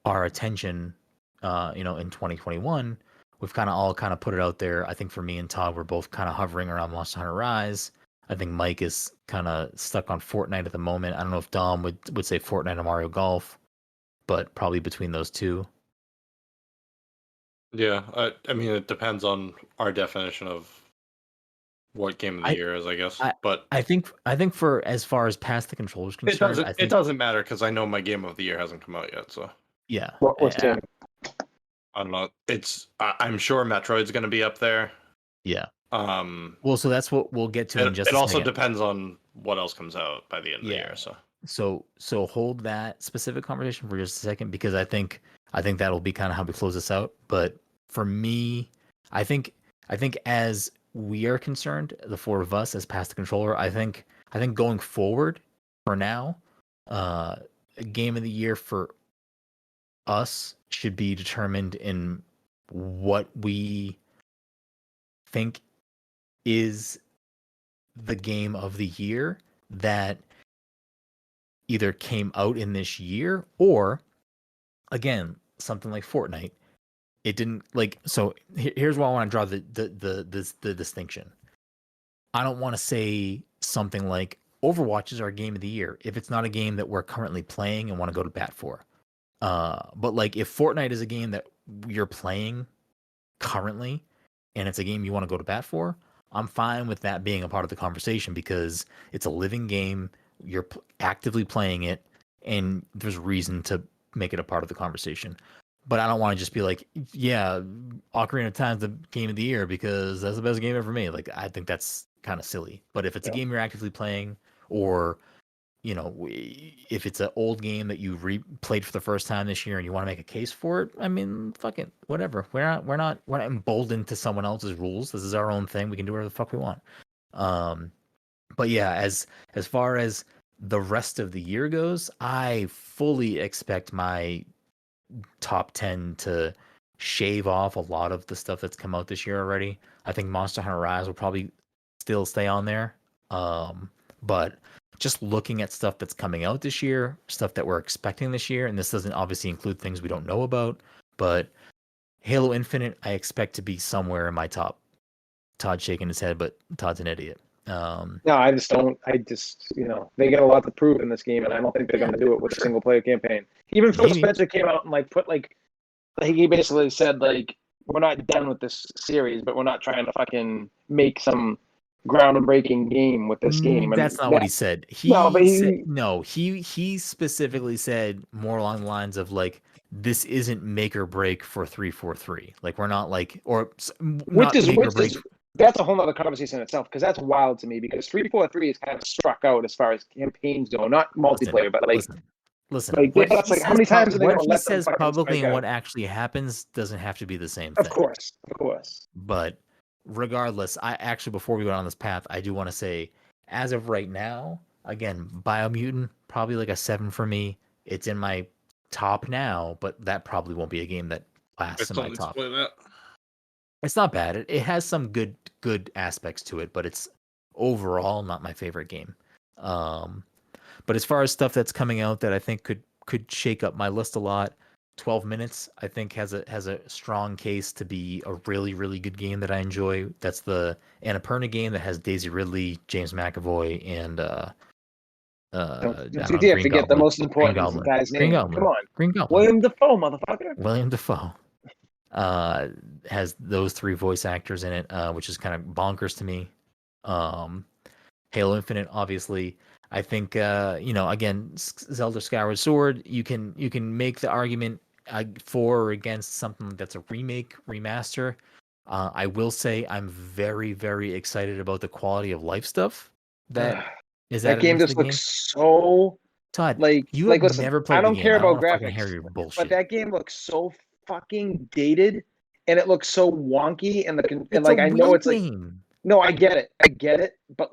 attention, in 2021, we've kind of all kind of put it out there. I think for me and Todd, we're both kind of hovering around Monster Hunter Rise. I think Mike is kind of stuck on Fortnite at the moment. I don't know if Dom would say Fortnite or Mario Golf, but probably between those two. Yeah, I mean, it depends on our definition of what game of the year is, I guess. But I think for as far as past the controller is concerned, it doesn't matter because I know my game of the year hasn't come out yet. So yeah, What's game? I don't know. I'm sure Metroid's going to be up there. Yeah. Well, so that's what we'll get to in just a second. It also depends on what else comes out by the end of the year. So hold that specific conversation for just a second, because I think that'll be kind of how we close this out. But for me, I think as we are concerned, the four of us as past the controller, I think going forward for now, a game of the year for us should be determined in what we think is the game of the year that either came out in this year, or again, something like Fortnite. It didn't like, so here's why I want to draw the distinction. I don't want to say something like Overwatch is our game of the year if it's not a game that we're currently playing and want to go to bat for. But like if Fortnite is a game that you're playing currently and it's a game you want to go to bat for, I'm fine with that being a part of the conversation because it's a living game. You're actively playing it, and there's reason to make it a part of the conversation. But I don't want to just be like, yeah, Ocarina of Time's the game of the year because that's the best game ever made. Like, I think that's kind of silly. But if it's a game you're actively playing, or if it's an old game that you played for the first time this year and you want to make a case for it, I mean, fuck it, whatever. We're not emboldened to someone else's rules. This is our own thing. We can do whatever the fuck we want. But yeah, as far as the rest of the year goes, I fully expect my top 10 to shave off a lot of the stuff that's come out this year already. I think Monster Hunter Rise will probably still stay on there. But just looking at stuff that's coming out this year, stuff that we're expecting this year, and this doesn't obviously include things we don't know about, but Halo Infinite, I expect to be somewhere in my top. Todd's shaking his head, but Todd's an idiot. No, I just don't. They get a lot to prove in this game, and I don't think they're going to do it with a single player campaign. Even Phil Spencer came out and he basically said we're not done with this series, but we're not trying to fucking make some groundbreaking game with this game. That's not what he said. He specifically said more along the lines of this isn't make or break for 343. We're not that's a whole nother conversation in itself, because that's wild to me, because 343 is kind of struck out as far as campaigns go, not multiplayer, but listen. How many times are they going to let he says publicly and what actually happens doesn't have to be the same thing. Of course. But regardless, I actually, before we go on this path, I do want to say, as of right now, again, Biomutant, probably a 7 for me. It's in my top now, but that probably won't be a game that lasts in my top. It's not bad. It has some good aspects to it, but it's overall not my favorite game. But as far as stuff that's coming out that I think could shake up my list a lot, 12 Minutes I think has a strong case to be a really, really good game that I enjoy. That's the Annapurna game that has Daisy Ridley, James McAvoy, and forget the most important guy's name. Come on, Green Goblin. William Dafoe, motherfucker. William Dafoe has those 3 voice actors in it, which is kind of bonkers to me. Halo Infinite, obviously. I think again, Zelda Skyward Sword, you can make the argument for or against something that's a remaster. I will say I'm very, very excited about the quality of life stuff that game just looks so Todd, listen, never played I don't the game. care about I graphics, but that game looks so fucking dated, and it looks so wonky, and I know it's game. No, I get it, but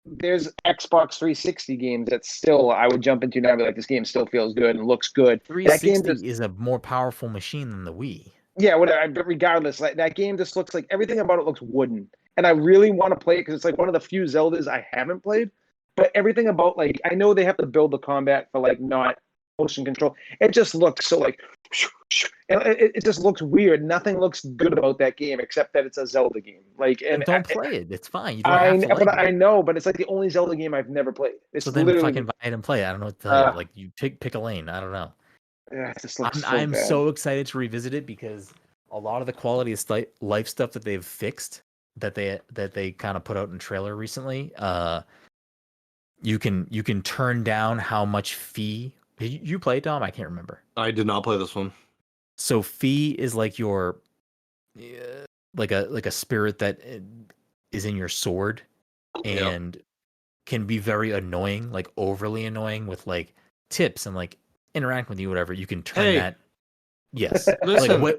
there's Xbox 360 games that still I would jump into now and be like, this game still feels good and looks good. 360 is a more powerful machine than the Wii. Yeah, whatever. But regardless, like that game just looks like everything about it looks wooden, and I really want to play it because it's like one of the few Zeldas I haven't played. But everything about like I know they have to build the combat for like not motion control. It just looks so like, and it just looks weird. Nothing looks good about that game except that it's a Zelda game. Like, and don't play it. It's fine. You don't have to like but it. I know, but it's like the only Zelda game I've never played. It's So then literally fucking buy it and play it. I don't know what to tell you. Like you pick a lane. I don't know. Yeah, it just looks I'm bad. so excited to revisit it because a lot of the quality of life stuff that they've fixed that they kind of put out in trailer recently. You can turn down how much fee. Did you play, Dom? I can't remember. I did not play this one. So fee is like your like a spirit that is in your sword and can be very annoying, like overly annoying with like tips and like interact with you, whatever. You can turn that. Yes, Listen. like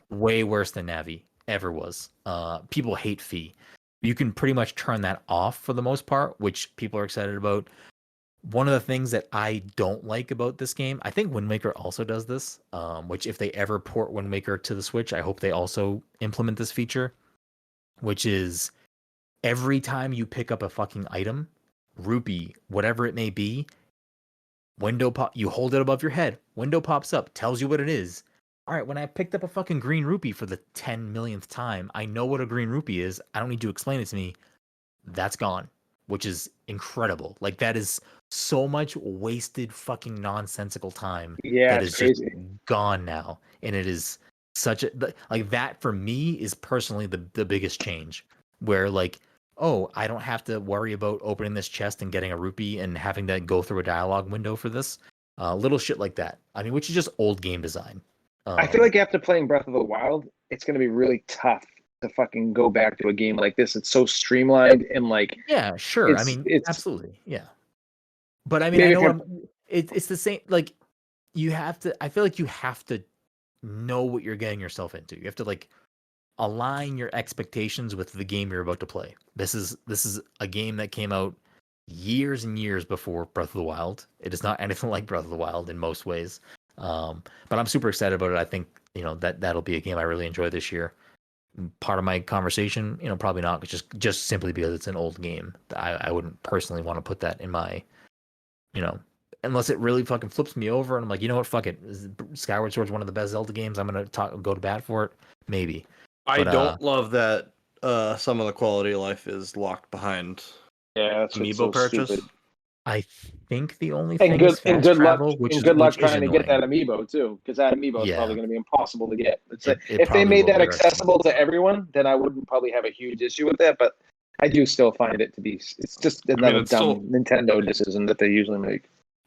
way worse than Navi ever was. People hate fee. You can pretty much turn that off for the most part, which people are excited about. One of the things that I don't like about this game, I think Wind Waker also does this, which if they ever port Wind Waker to the Switch, I hope they also implement this feature, which is every time you pick up a fucking item, rupee, whatever it may be, you hold it above your head, window pops up, tells you what it is. All right, when I picked up a fucking green rupee for the 10 millionth time, I know what a green rupee is. I don't need to explain it to me. That's gone, which is incredible. Like that is so much wasted fucking nonsensical time that is just gone now. And it is such a like that for me is personally the biggest change where like, oh, I don't have to worry about opening this chest and getting a rupee and having to go through a dialogue window for this. Little shit like that. I mean, which is just old game design. I feel like after playing Breath of the Wild, it's going to be really tough to fucking go back to a game like this. It's so streamlined and like yeah, sure. I mean, it's absolutely, yeah. But I mean, I know it's the same. Like you have to. I feel like you have to know what you're getting yourself into. You have to like align your expectations with the game you're about to play. This is a game that came out years and years before Breath of the Wild. It is not anything like Breath of the Wild in most ways. But I'm super excited about it. I think that'll be a game I really enjoy this year. Part of my conversation, probably not, just simply because it's an old game. I wouldn't personally want to put that in my, unless it really fucking flips me over and I'm like, you know what, fuck it. Skyward Sword's one of the best Zelda games. I'm gonna go to bat for it. Maybe. I don't love that some of the quality of life is locked behind. Yeah, that's amiibo purchase. Stupid. I think the only thing is fast travel, which is good luck which trying is to get that amiibo too, because that amiibo is probably going to be impossible to get. If they made that accessible to everyone, then I wouldn't probably have a huge issue with that. But I do still find it to be. It's just another dumb Nintendo decision that they usually make.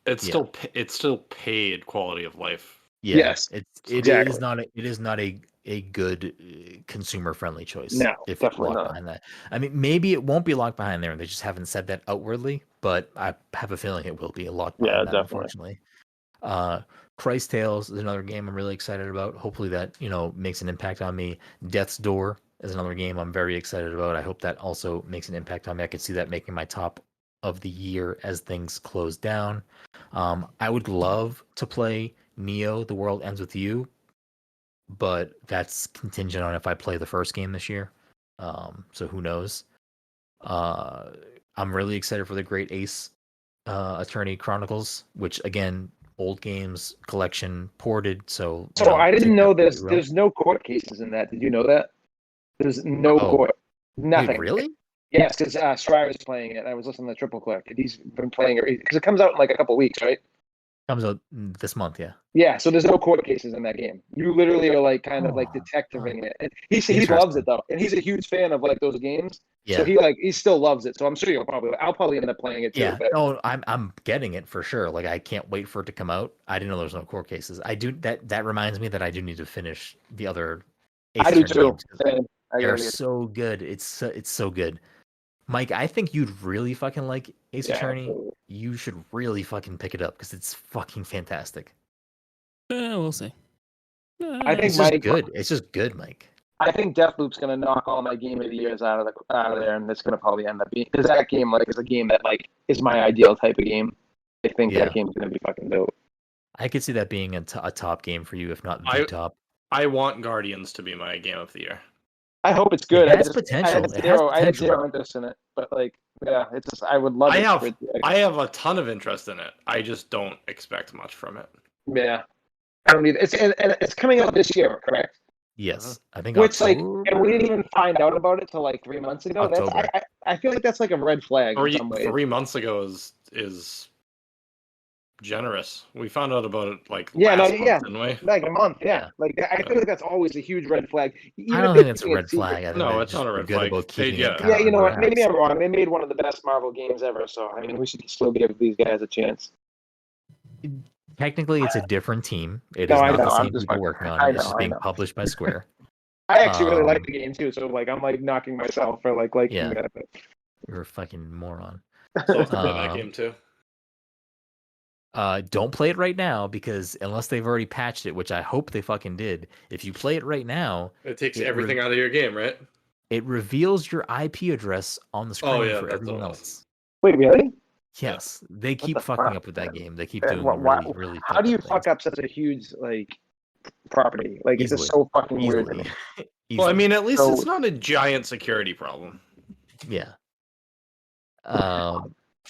It's still paid quality of life. Yeah, yes, it is not a good consumer friendly choice. No, if definitely locked not. behind that. I mean, maybe it won't be locked behind there, and they just haven't said that outwardly. But I have a feeling it will be a locked behind that. Definitely. Unfortunately, Christ Tales is another game I'm really excited about. Hopefully that makes an impact on me. Death's Door is another game I'm very excited about. I hope that also makes an impact on me. I could see that making my top of the year as things close down. I would love to play Neo: The World Ends With You, but that's contingent on if I play the first game this year. So who knows? I'm really excited for the Great Ace Attorney Chronicles, which again, old games collection ported. So I didn't know there's no court cases in that. Did you know that? There's no court. Nothing. Wait, really? Yes, because Schreier's playing it. I was listening to Triple Click, and he's been playing it because it comes out in like a couple weeks, right? Comes out this month, yeah. Yeah, so there's no court cases in that game. You literally are like kind of like detectiving it. And he loves it though, and he's a huge fan of like those games. Yeah. So he still loves it. So I'm sure I'll probably end up playing it too. Yeah. But... I'm getting it for sure. Like I can't wait for it to come out. I didn't know there's no court cases. I do that reminds me that I do need to finish the other. I do too. They're so good. It's so good. Mike, I think you'd really fucking like Ace Attorney. You should really fucking pick it up because it's fucking fantastic. We'll see. I think It's just good, Mike. I think Deathloop's gonna knock all my game of the years out of there, and it's gonna probably end up being because that game is a game that is my ideal type of game. I think that game's gonna be fucking dope. I could see that being a top game for you, if not the top. I want Guardians to be my game of the year. I hope it's good. It has potential. I had zero interest in it, but like, yeah, it's just I would love it. I have a ton of interest in it. I just don't expect much from it. Yeah, I don't need it's and it's coming out this year, correct? Yes, I think. Which like, and we didn't even find out about it till like 3 months ago. October. I feel like that's like a red flag in some ways. 3 months ago is generous. We found out about it like month, didn't we? Like a month, yeah. Like I feel like that's always a huge red flag. I don't think it's a red flag. I think no, it's not a red flag. Yeah, you know what? Maybe I'm wrong. They made one of the best Marvel games ever, so I mean, we should still give these guys a chance. Technically, it's a different team. It is not the same people working on it. It's just being published by Square. I actually really like the game too, so like I'm like knocking myself for like liking that. But... You're a fucking moron. So play that game too. Don't play it right now because unless they've already patched it, which I hope they fucking did. If you play it right now, it takes everything out of your game, right? It reveals your IP address on the screen for everyone else. Wait, really? Yes, they keep fucking up with that game. They keep doing really, really. How do you fuck up such a huge like property? Like it's just so fucking weird. Well, I mean, at least it's not a giant security problem. Yeah.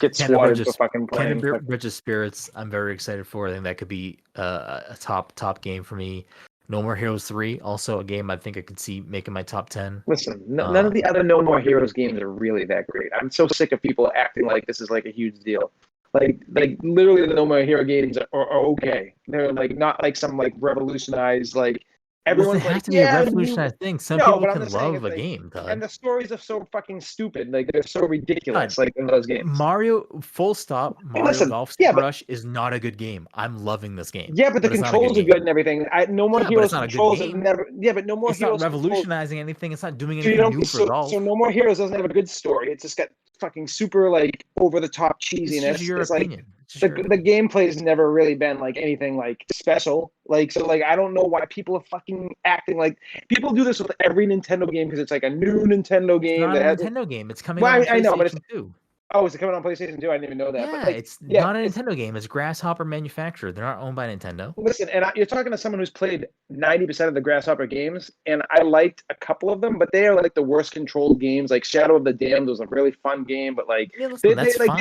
Get swatted for fucking playing. Bridge of Spirits. I'm very excited for. I think that could be a top game for me. No More Heroes 3, also a game I think I could see making my top 10. Listen, none of the other No More Heroes games are really that great. I'm so sick of people acting like this is like a huge deal. Like literally the No More Hero games are okay. They're like not like some like revolutionized like everyone's have to be a revolutionized thing. Some people can love a game, Todd. And the stories are so fucking stupid. Like they're so ridiculous. Like in those games. Mario, full stop. Mario Golf Rush is not a good game. I'm loving this game. Yeah, but the controls are good and everything. No More Heroes controls have never. Yeah, but No More Heroes. It's not revolutionizing anything. It's not doing anything new for golf. So No More Heroes doesn't have a good story. It's just got fucking super like over the top cheesiness. It's your opinion. The gameplay has never really been like anything like special. Like so, like I don't know why people are fucking acting like people do this with every Nintendo game because it's like a new Nintendo game. It's not a Nintendo game. It's coming on PlayStation I know, but it's 2. Oh, is it coming on PlayStation 2? I didn't even know that. Yeah, but like, it's not a Nintendo game. It's Grasshopper manufactured. They're not owned by Nintendo. Listen, and you're talking to someone who's played 90% of the Grasshopper games, and I liked a couple of them, but they are like the worst controlled games. Like Shadow of the Damned was a really fun game, but like they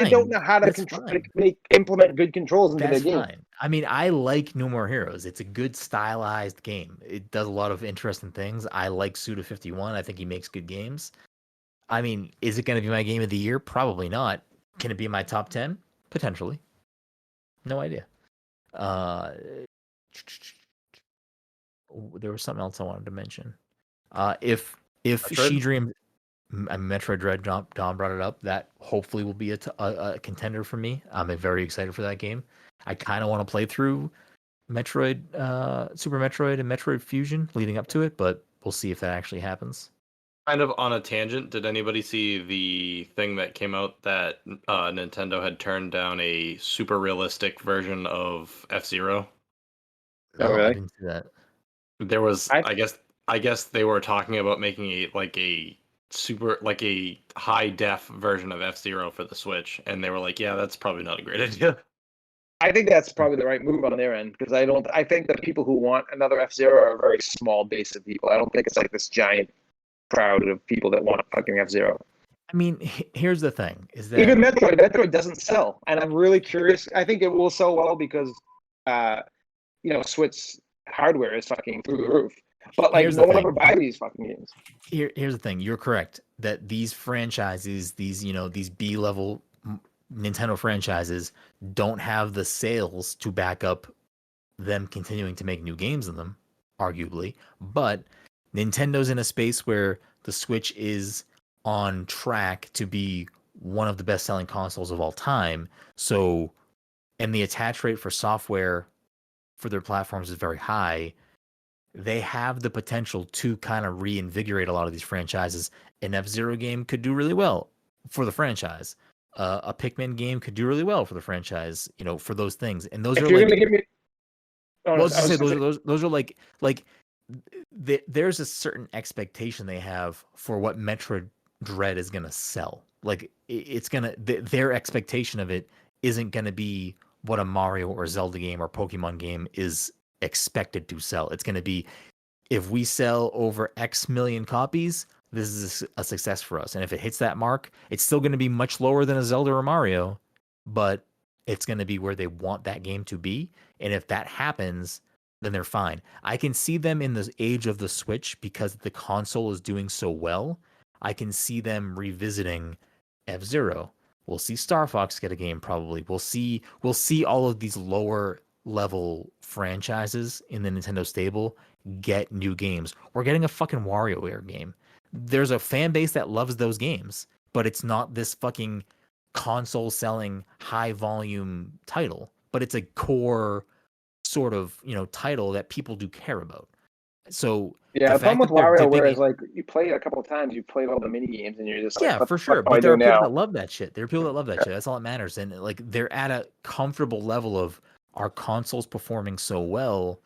don't know how to implement good controls into their game. Fine. I mean, I like No More Heroes. It's a good stylized game. It does a lot of interesting things. I like Suda51. I think he makes good games. I mean, is it going to be my game of the year? Probably not. Can it be my top 10? Potentially. No idea. There was something else I wanted to mention. If She Dreams, Metroid Dread, Don brought it up, that hopefully will be a contender for me. I'm very excited for that game. I kind of want to play through Metroid, Super Metroid and Metroid Fusion leading up to it, but we'll see if that actually happens. Kind of on a tangent, did anybody see the thing that came out that Nintendo had turned down a super realistic version of F-Zero? Oh, really? I didn't see that. There was, I guess they were talking about making a high def version of F-Zero for the Switch, and they were like, yeah, that's probably not a great idea. I think that's probably the right move on their end because I think that people who want another F-Zero are a very small base of people. I don't think it's like this giant crowd of people that want fucking F-Zero. I mean, here's the thing: is that even Metroid doesn't sell, and I'm really curious. I think it will sell well because, Switch hardware is fucking through the roof. But like, no one ever buy these fucking games. Here's the thing: you're correct that these franchises, these B-level Nintendo franchises, don't have the sales to back up them continuing to make new games in them, arguably, but Nintendo's in a space where the Switch is on track to be one of the best-selling consoles of all time. So, and the attach rate for software for their platforms is very high. They have the potential to kind of reinvigorate a lot of these franchises. An F-Zero game could do really well for the franchise. A Pikmin game could do really well for the franchise. For those things, and those are like. Those are like. There's a certain expectation they have for what Metroid Dread is gonna sell. Like it's gonna, their expectation of it isn't gonna be what a Mario or Zelda game or Pokemon game is expected to sell. It's gonna be if we sell over X million copies, this is a success for us. And if it hits that mark, it's still going to be much lower than a Zelda or Mario, but it's going to be where they want that game to be. And if that happens, then they're fine. I can see them in the age of the Switch because the console is doing so well. I can see them revisiting F-Zero. We'll see Star Fox get a game probably. We'll see all of these lower level franchises in the Nintendo stable get new games. We're getting a fucking WarioWare game. There's a fan base that loves those games, but it's not this fucking console selling high volume title, but it's a core sort of, title that people do care about. So yeah, the problem with WarioWare is like you play it a couple of times, you played all the mini games, and you're just like, yeah, for sure. But there are people that love that shit. There are people that love that shit. That's all that matters. And like they're at a comfortable level of our consoles performing so well,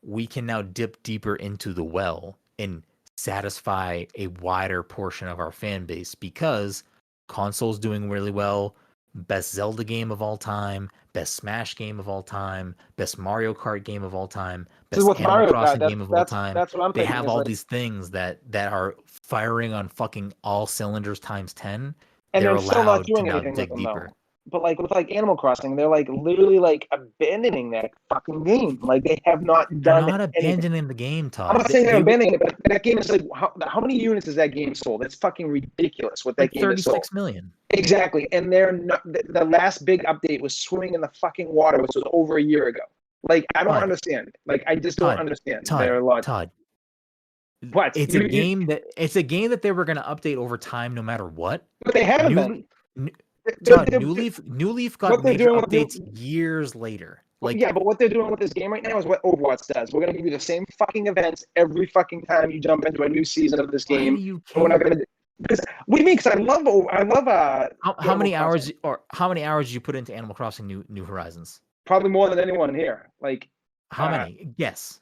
we can now dip deeper into the well and satisfy a wider portion of our fan base because consoles doing really well. Best Zelda game of all time, best Smash game of all time, best Mario Kart game of all time, best Animal Crossing game of all time. That's what I'm thinking. They have all like, these things that are firing on fucking all cylinders times 10. And they're still not allowed doing to now anything dig with them, deeper. Though. But like with like Animal Crossing, they're like literally like abandoning that fucking game. Like they have not done. They're not abandoning the game, Todd. I'm not saying they're abandoning it, but that game is like how many units has that game sold? It's fucking ridiculous what that like game is sold. 36 million. Exactly, and they're not. The last big update was swimming in the fucking water, which was over a year ago. Like I don't understand. Like I just don't understand. Todd. What? It's a game that they were going to update over time, no matter what. But they haven't been. New Leaf got major updates years later. Like yeah, but what they're doing with this game right now is what Overwatch does. We're gonna give you the same fucking events every fucking time you jump into a new season of this game. Why do you care? We're not gonna. Because what do you mean? Because I love. How many hours did you put into Animal Crossing New Horizons? Probably more than anyone here. Like how many? Guess.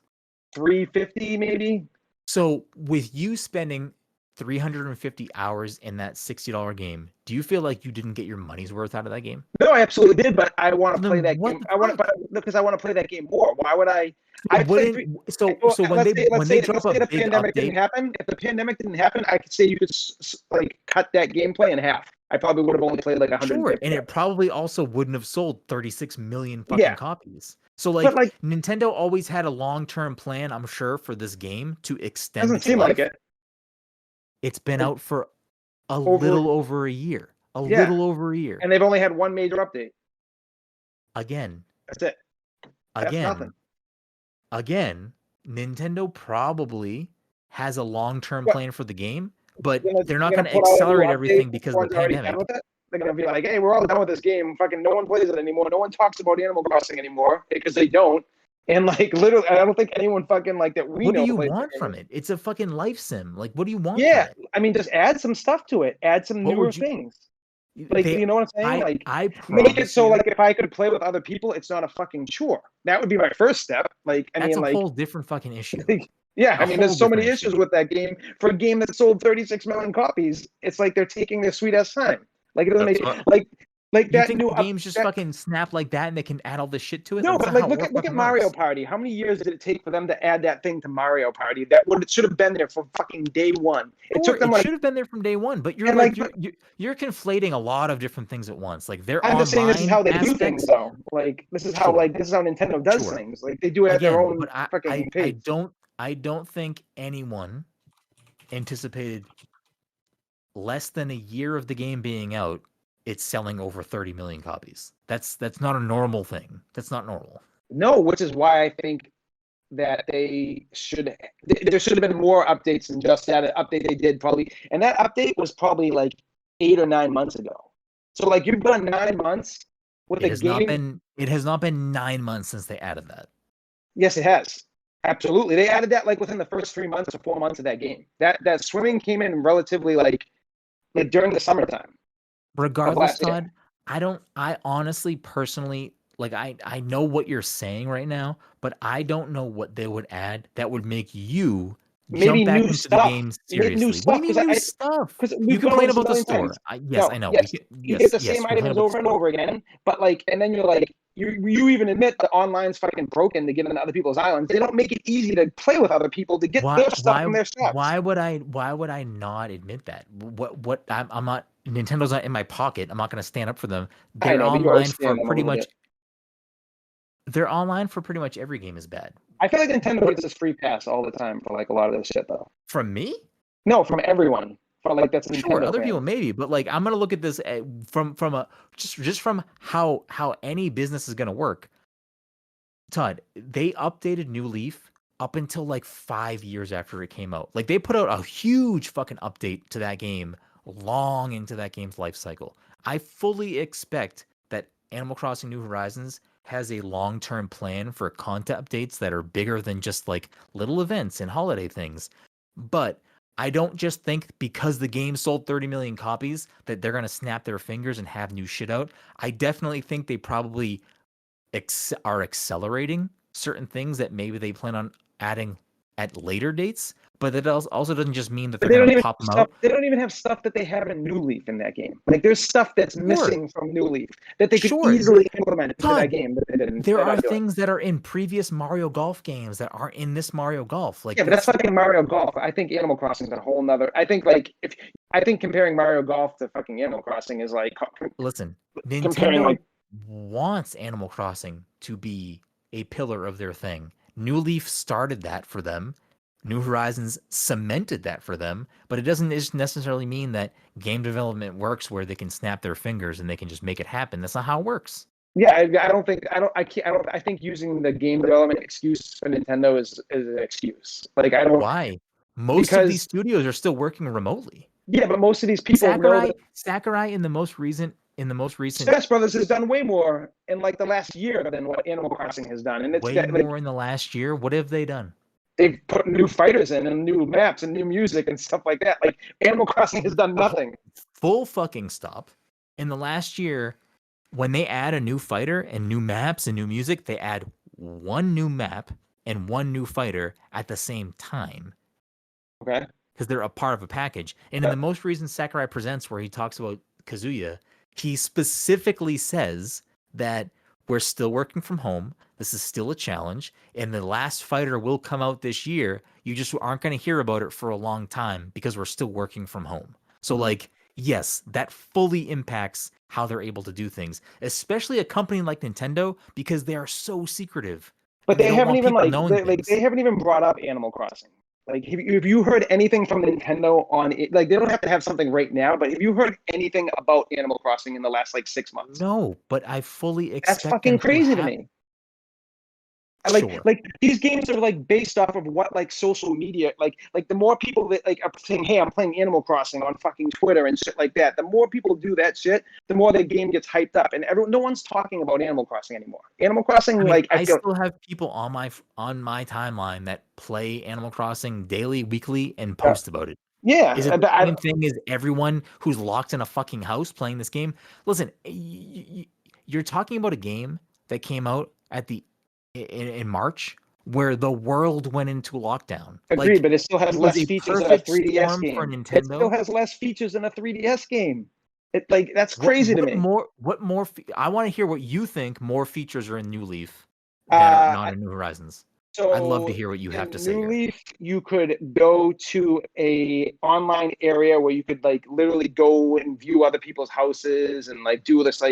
350 maybe. So with you spending 350 hours in that $60 game, do you feel like you didn't get your money's worth out of that game? No, I absolutely did, but I want to play that game. Because I want to play that game more. Why would I? When they drop a big pandemic update, didn't happen. If the pandemic didn't happen, I could say you could like cut that gameplay in half. I probably would have only played like 100. Sure, and it probably also wouldn't have sold 36 million fucking copies. So like Nintendo always had a long-term plan, I'm sure, for this game to extend. Doesn't seem like it. It's been out for a little over a year. Little over a year. And they've only had one major update. Again. That's it. That's nothing. Again, Nintendo probably has a long-term plan for the game, but they're not going to accelerate everything because of the pandemic. They're going to be like, hey, we're all done with this game. Fucking no one plays it anymore. No one talks about Animal Crossing anymore because they don't. And like literally, I don't think anyone fucking like that we know. What do you want from it? It's a fucking life sim. Like, what do you want? Yeah, from it? I mean, just add some stuff to it. Add some newer things. Like, you know what I'm saying? I make it so like if I could play with other people, it's not a fucking chore. That would be my first step. Like, that's a whole different fucking issue. Yeah, I mean, there's so many issues with that game. For a game that sold 36 million copies, it's like they're taking their sweet ass time. Like it doesn't make like that think new games just fucking snap like that and they can add all this shit to it? No, but like look at Mario Party. How many years did it take for them to add that thing to Mario Party? It should have been there from fucking day one. It should have been there from day one, but you're you're conflating a lot of different things at once. Like I'm just saying this is how they do things though. Like this is how Nintendo does things. Like they do it at their own fucking pace. I don't think anyone anticipated less than a year of the game being out, it's selling over 30 million copies. That's not a normal thing. That's not normal. No, which is why I think that there should have been more updates than just that update they did probably. And that update was probably like 8 or 9 months ago. So like you've gone 9 months with a game. It has not been 9 months since they added that. Yes, it has. Absolutely. They added that like within the first 3 months or 4 months of that game. That swimming came in relatively like during the summertime. Regardless, Todd, I honestly, personally, like I know what you're saying right now, but I don't know what they would add that would make you jump back into the game seriously. What do you mean new stuff? Because you complain about the store. I know. You get the same items over and over again, but like, and then you're like, you even admit the online's fucking broken to get into other people's islands. They don't make it easy to play with other people to get their stuff from their shops. Why would I not admit that? I'm not. Nintendo's not in my pocket. I'm not going to stand up for them. They're online for pretty much. They're online for pretty much every game is bad. I feel like Nintendo gives us free pass all the time for like a lot of this shit though. From me? No, from everyone. For like that's Nintendo. Sure, other people maybe, but like I'm gonna look at this from how any business is gonna work. Todd, they updated New Leaf up until like 5 years after it came out. Like they put out a huge fucking update to that game long into that game's life cycle. I fully expect that Animal Crossing New Horizons has a long-term plan for content updates that are bigger than just like little events and holiday things. But I don't just think because the game sold 30 million copies that they're going to snap their fingers and have new shit out. I definitely think they probably are accelerating certain things that maybe they plan on adding at later dates. But that also doesn't just mean that they're going to pop them out. They don't even have stuff that they have in New Leaf in that game. Like there's stuff that's missing from New Leaf that they could easily implement into that game. But they didn't. There are things that are in previous Mario Golf games that aren't in this Mario Golf. Like yeah, but that's fucking Mario Golf. I think Animal Crossing is a whole nother. I think comparing Mario Golf to fucking Animal Crossing is like. Listen, Nintendo wants Animal Crossing to be a pillar of their thing. New Leaf started that for them. New Horizons cemented that for them, but it doesn't necessarily mean that game development works where they can snap their fingers and they can just make it happen. That's not how it works. Yeah, I think using the game development excuse for Nintendo is an excuse. Like I don't. Why? Most of these studios are still working remotely. Yeah, but most of these people Sakurai in the most recent Smash Brothers has done way more in like the last year than what Animal Crossing has done, and it's way more in the last year. What have they done? They've put new fighters in and new maps and new music and stuff like that. Like Animal Crossing has done nothing. Full fucking stop. In the last year, when they add a new fighter and new maps and new music, they add one new map and one new fighter at the same time. Okay. Because they're a part of a package. And in the most recent Sakurai Presents where he talks about Kazuya, he specifically says that we're still working from home. This is still a challenge. And the last fighter will come out this year. You just aren't going to hear about it for a long time because we're still working from home. So like, yes, that fully impacts how they're able to do things, especially a company like Nintendo, because they are so secretive. But they haven't even they haven't even brought up Animal Crossing. Like, have you heard anything from Nintendo on it? Like, they don't have to have something right now, but have you heard anything about Animal Crossing in the last, 6 months? No, but I fully expect that's fucking crazy to me. Like these games are based off of what social media like the more people that are saying, hey, I'm playing Animal Crossing on fucking Twitter and shit like that, the more people do that shit, the more the game gets hyped up, and no one's talking about Animal Crossing anymore. Animal Crossing, I still have people on my timeline that play Animal Crossing daily, weekly, and post about it. Yeah, is it the same thing as everyone who's locked in a fucking house playing this game? Listen, you're talking about a game that came out in March, where the world went into lockdown. Agreed, but it still has less features than a 3DS game. For Nintendo. It still has less features than a 3DS game. That's crazy to me. What more? I want to hear what you think. More features are in New Leaf that are not in New Horizons. So I'd love to hear what you have to say. New Leaf, you could go to a online area where you could literally go and view other people's houses and do this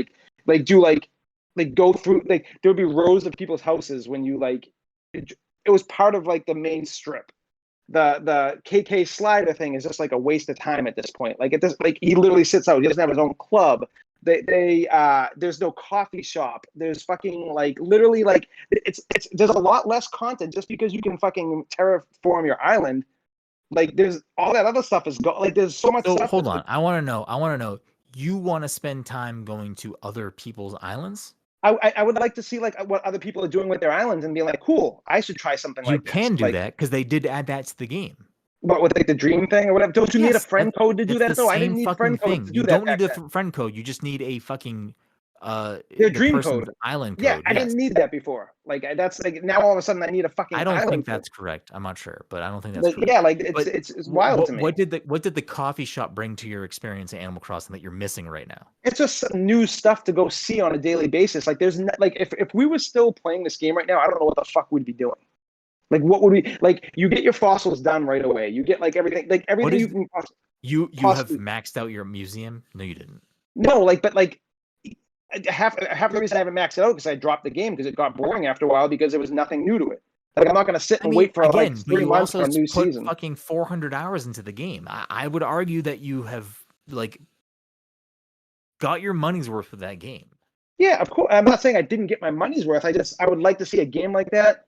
go through there would be rows of people's houses when you it was part of the main strip. The KK Slider thing is just a waste of time at this point. He literally sits out. He doesn't have his own club. There's no coffee shop. There's fucking literally there's a lot less content just because you can fucking terraform your island. There's all that other stuff is there's so much stuff. Hold on. I want to know. You want to spend time going to other people's islands? I would like to see what other people are doing with their islands and be cool, I should try something like this. You can do that because they did add that to the game. But with the dream thing or whatever, don't you need a friend code to do that though? I didn't need friend code to do that. You don't need a friend code. You just need a fucking Their the dream person's code. island code. Yeah, I Yes. didn't need that before. Like that's like now all of a sudden I need a fucking. I don't island think code. that's correct. I'm not sure, but I don't think that's Like, correct. yeah, like But it's wild to me. what did the coffee shop bring to your experience in Animal Crossing that you're missing right now? It's just new stuff to go see on a daily basis. Like there's like if we were still playing this game right now, I don't know what the fuck we'd be doing. Like what would we like? You get your fossils done right away. You get like everything you can. You have maxed out your museum? No, you didn't. No, but half the reason I haven't maxed it out because I dropped the game because it got boring after a while because there was nothing new to it. Like I'm not going to sit and wait for again, like 3 months for a new season. Fucking 400 hours into the game. I would argue that you have like got your money's worth with that game. Yeah, of course. I'm not saying I didn't get my money's worth. I would like to see a game like that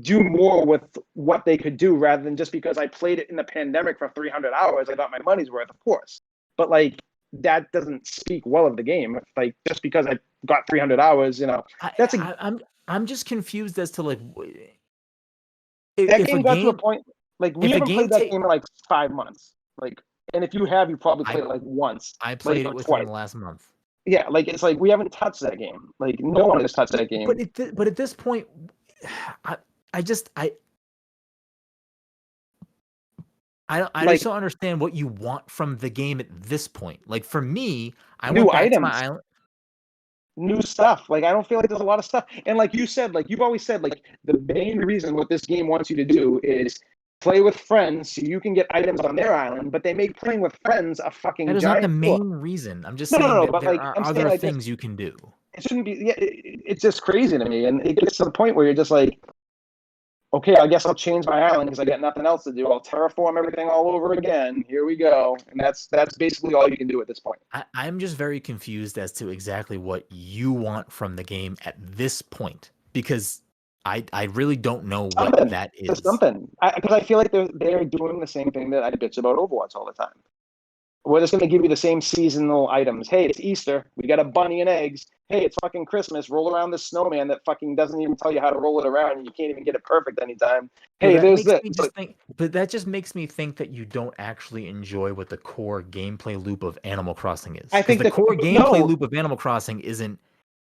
do more with what they could do rather than just because I played it in the pandemic for 300 hours, I got my money's worth, of course. But like that doesn't speak well of the game. Like just because I got 300 hours, you know, I'm just confused as to like that game got to a point like we haven't played that game in like 5 months. Like, and if you have, you probably played it like once. I played it within the last month. Yeah, like it's like we haven't touched that game. Like no one has touched that game. But at this point, I just don't understand what you want from the game at this point. Like for me, I went back to my island. New stuff. Like I don't feel like there's a lot of stuff. And like you said, like you've always said, like the main reason what this game wants you to do is play with friends so you can get items on their island, but they make playing with friends a fucking that is giant not the main reason. I'm just saying that there are other things you can do. It shouldn't be. Yeah, it's just crazy to me, and it gets to the point where you're just like, okay, I guess I'll change my island because I got nothing else to do. I'll terraform everything all over again. Here we go, and that's basically all you can do at this point. I'm just very confused as to exactly what you want from the game at this point because I really don't know what that is. Just something, because I feel like they're doing the same thing that I bitch about Overwatch all the time. We're just going to give you the same seasonal items. Hey, it's Easter. We got a bunny and eggs. Hey, it's fucking Christmas. Roll around this snowman that fucking doesn't even tell you how to roll it around, and you can't even get it perfect anytime. Hey, there's this. But that just makes me think that you don't actually enjoy what the core gameplay loop of Animal Crossing is. I think the core gameplay loop of Animal Crossing isn't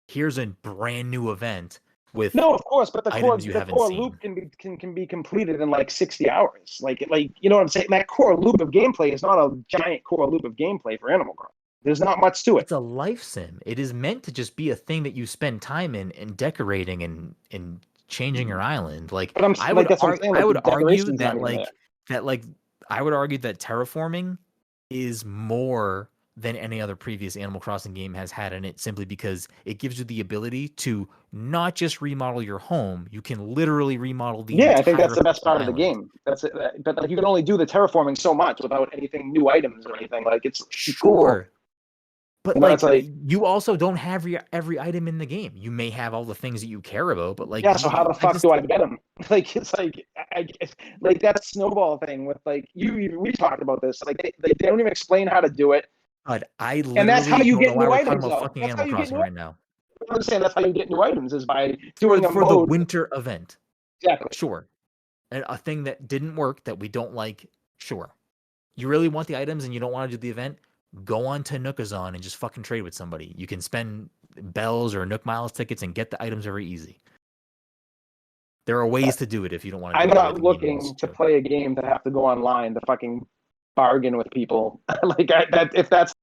here's a brand new event with no, of course, but the core loop can be completed in like 60 hours. Like you know what I'm saying? That core loop of gameplay is not a giant core loop of gameplay for Animal Crossing. There's not much to it. It's a life sim. It is meant to just be a thing that you spend time in and decorating and changing your island. Like I would argue that terraforming is more than any other previous Animal Crossing game has had in it, simply because it gives you the ability to not just remodel your home, you can literally remodel the entire I think that's the best part island. of the game. That's it. But like you can only do the terraforming so much without anything new items or anything. Like it's sure. But like you also don't have every item in the game. You may have all the things that you care about, but like so how the fuck do I get them? Like it's like like that snowball thing with like we talked about this. Like they don't even explain how to do it. God, I literally and that's how you get new items. Fucking Animal Crossing right now. I'm saying that's how you get new items is by doing for the winter event. Exactly. Sure. And a thing that didn't work that we don't like. Sure. You really want the items and you don't want to do the event? Go on to Nookazon and just fucking trade with somebody. You can spend bells or Nook Miles tickets and get the items very easy. There are ways to do it if you don't want to. I'm not looking to play a game to have to go online to fucking bargain with people. Like if that's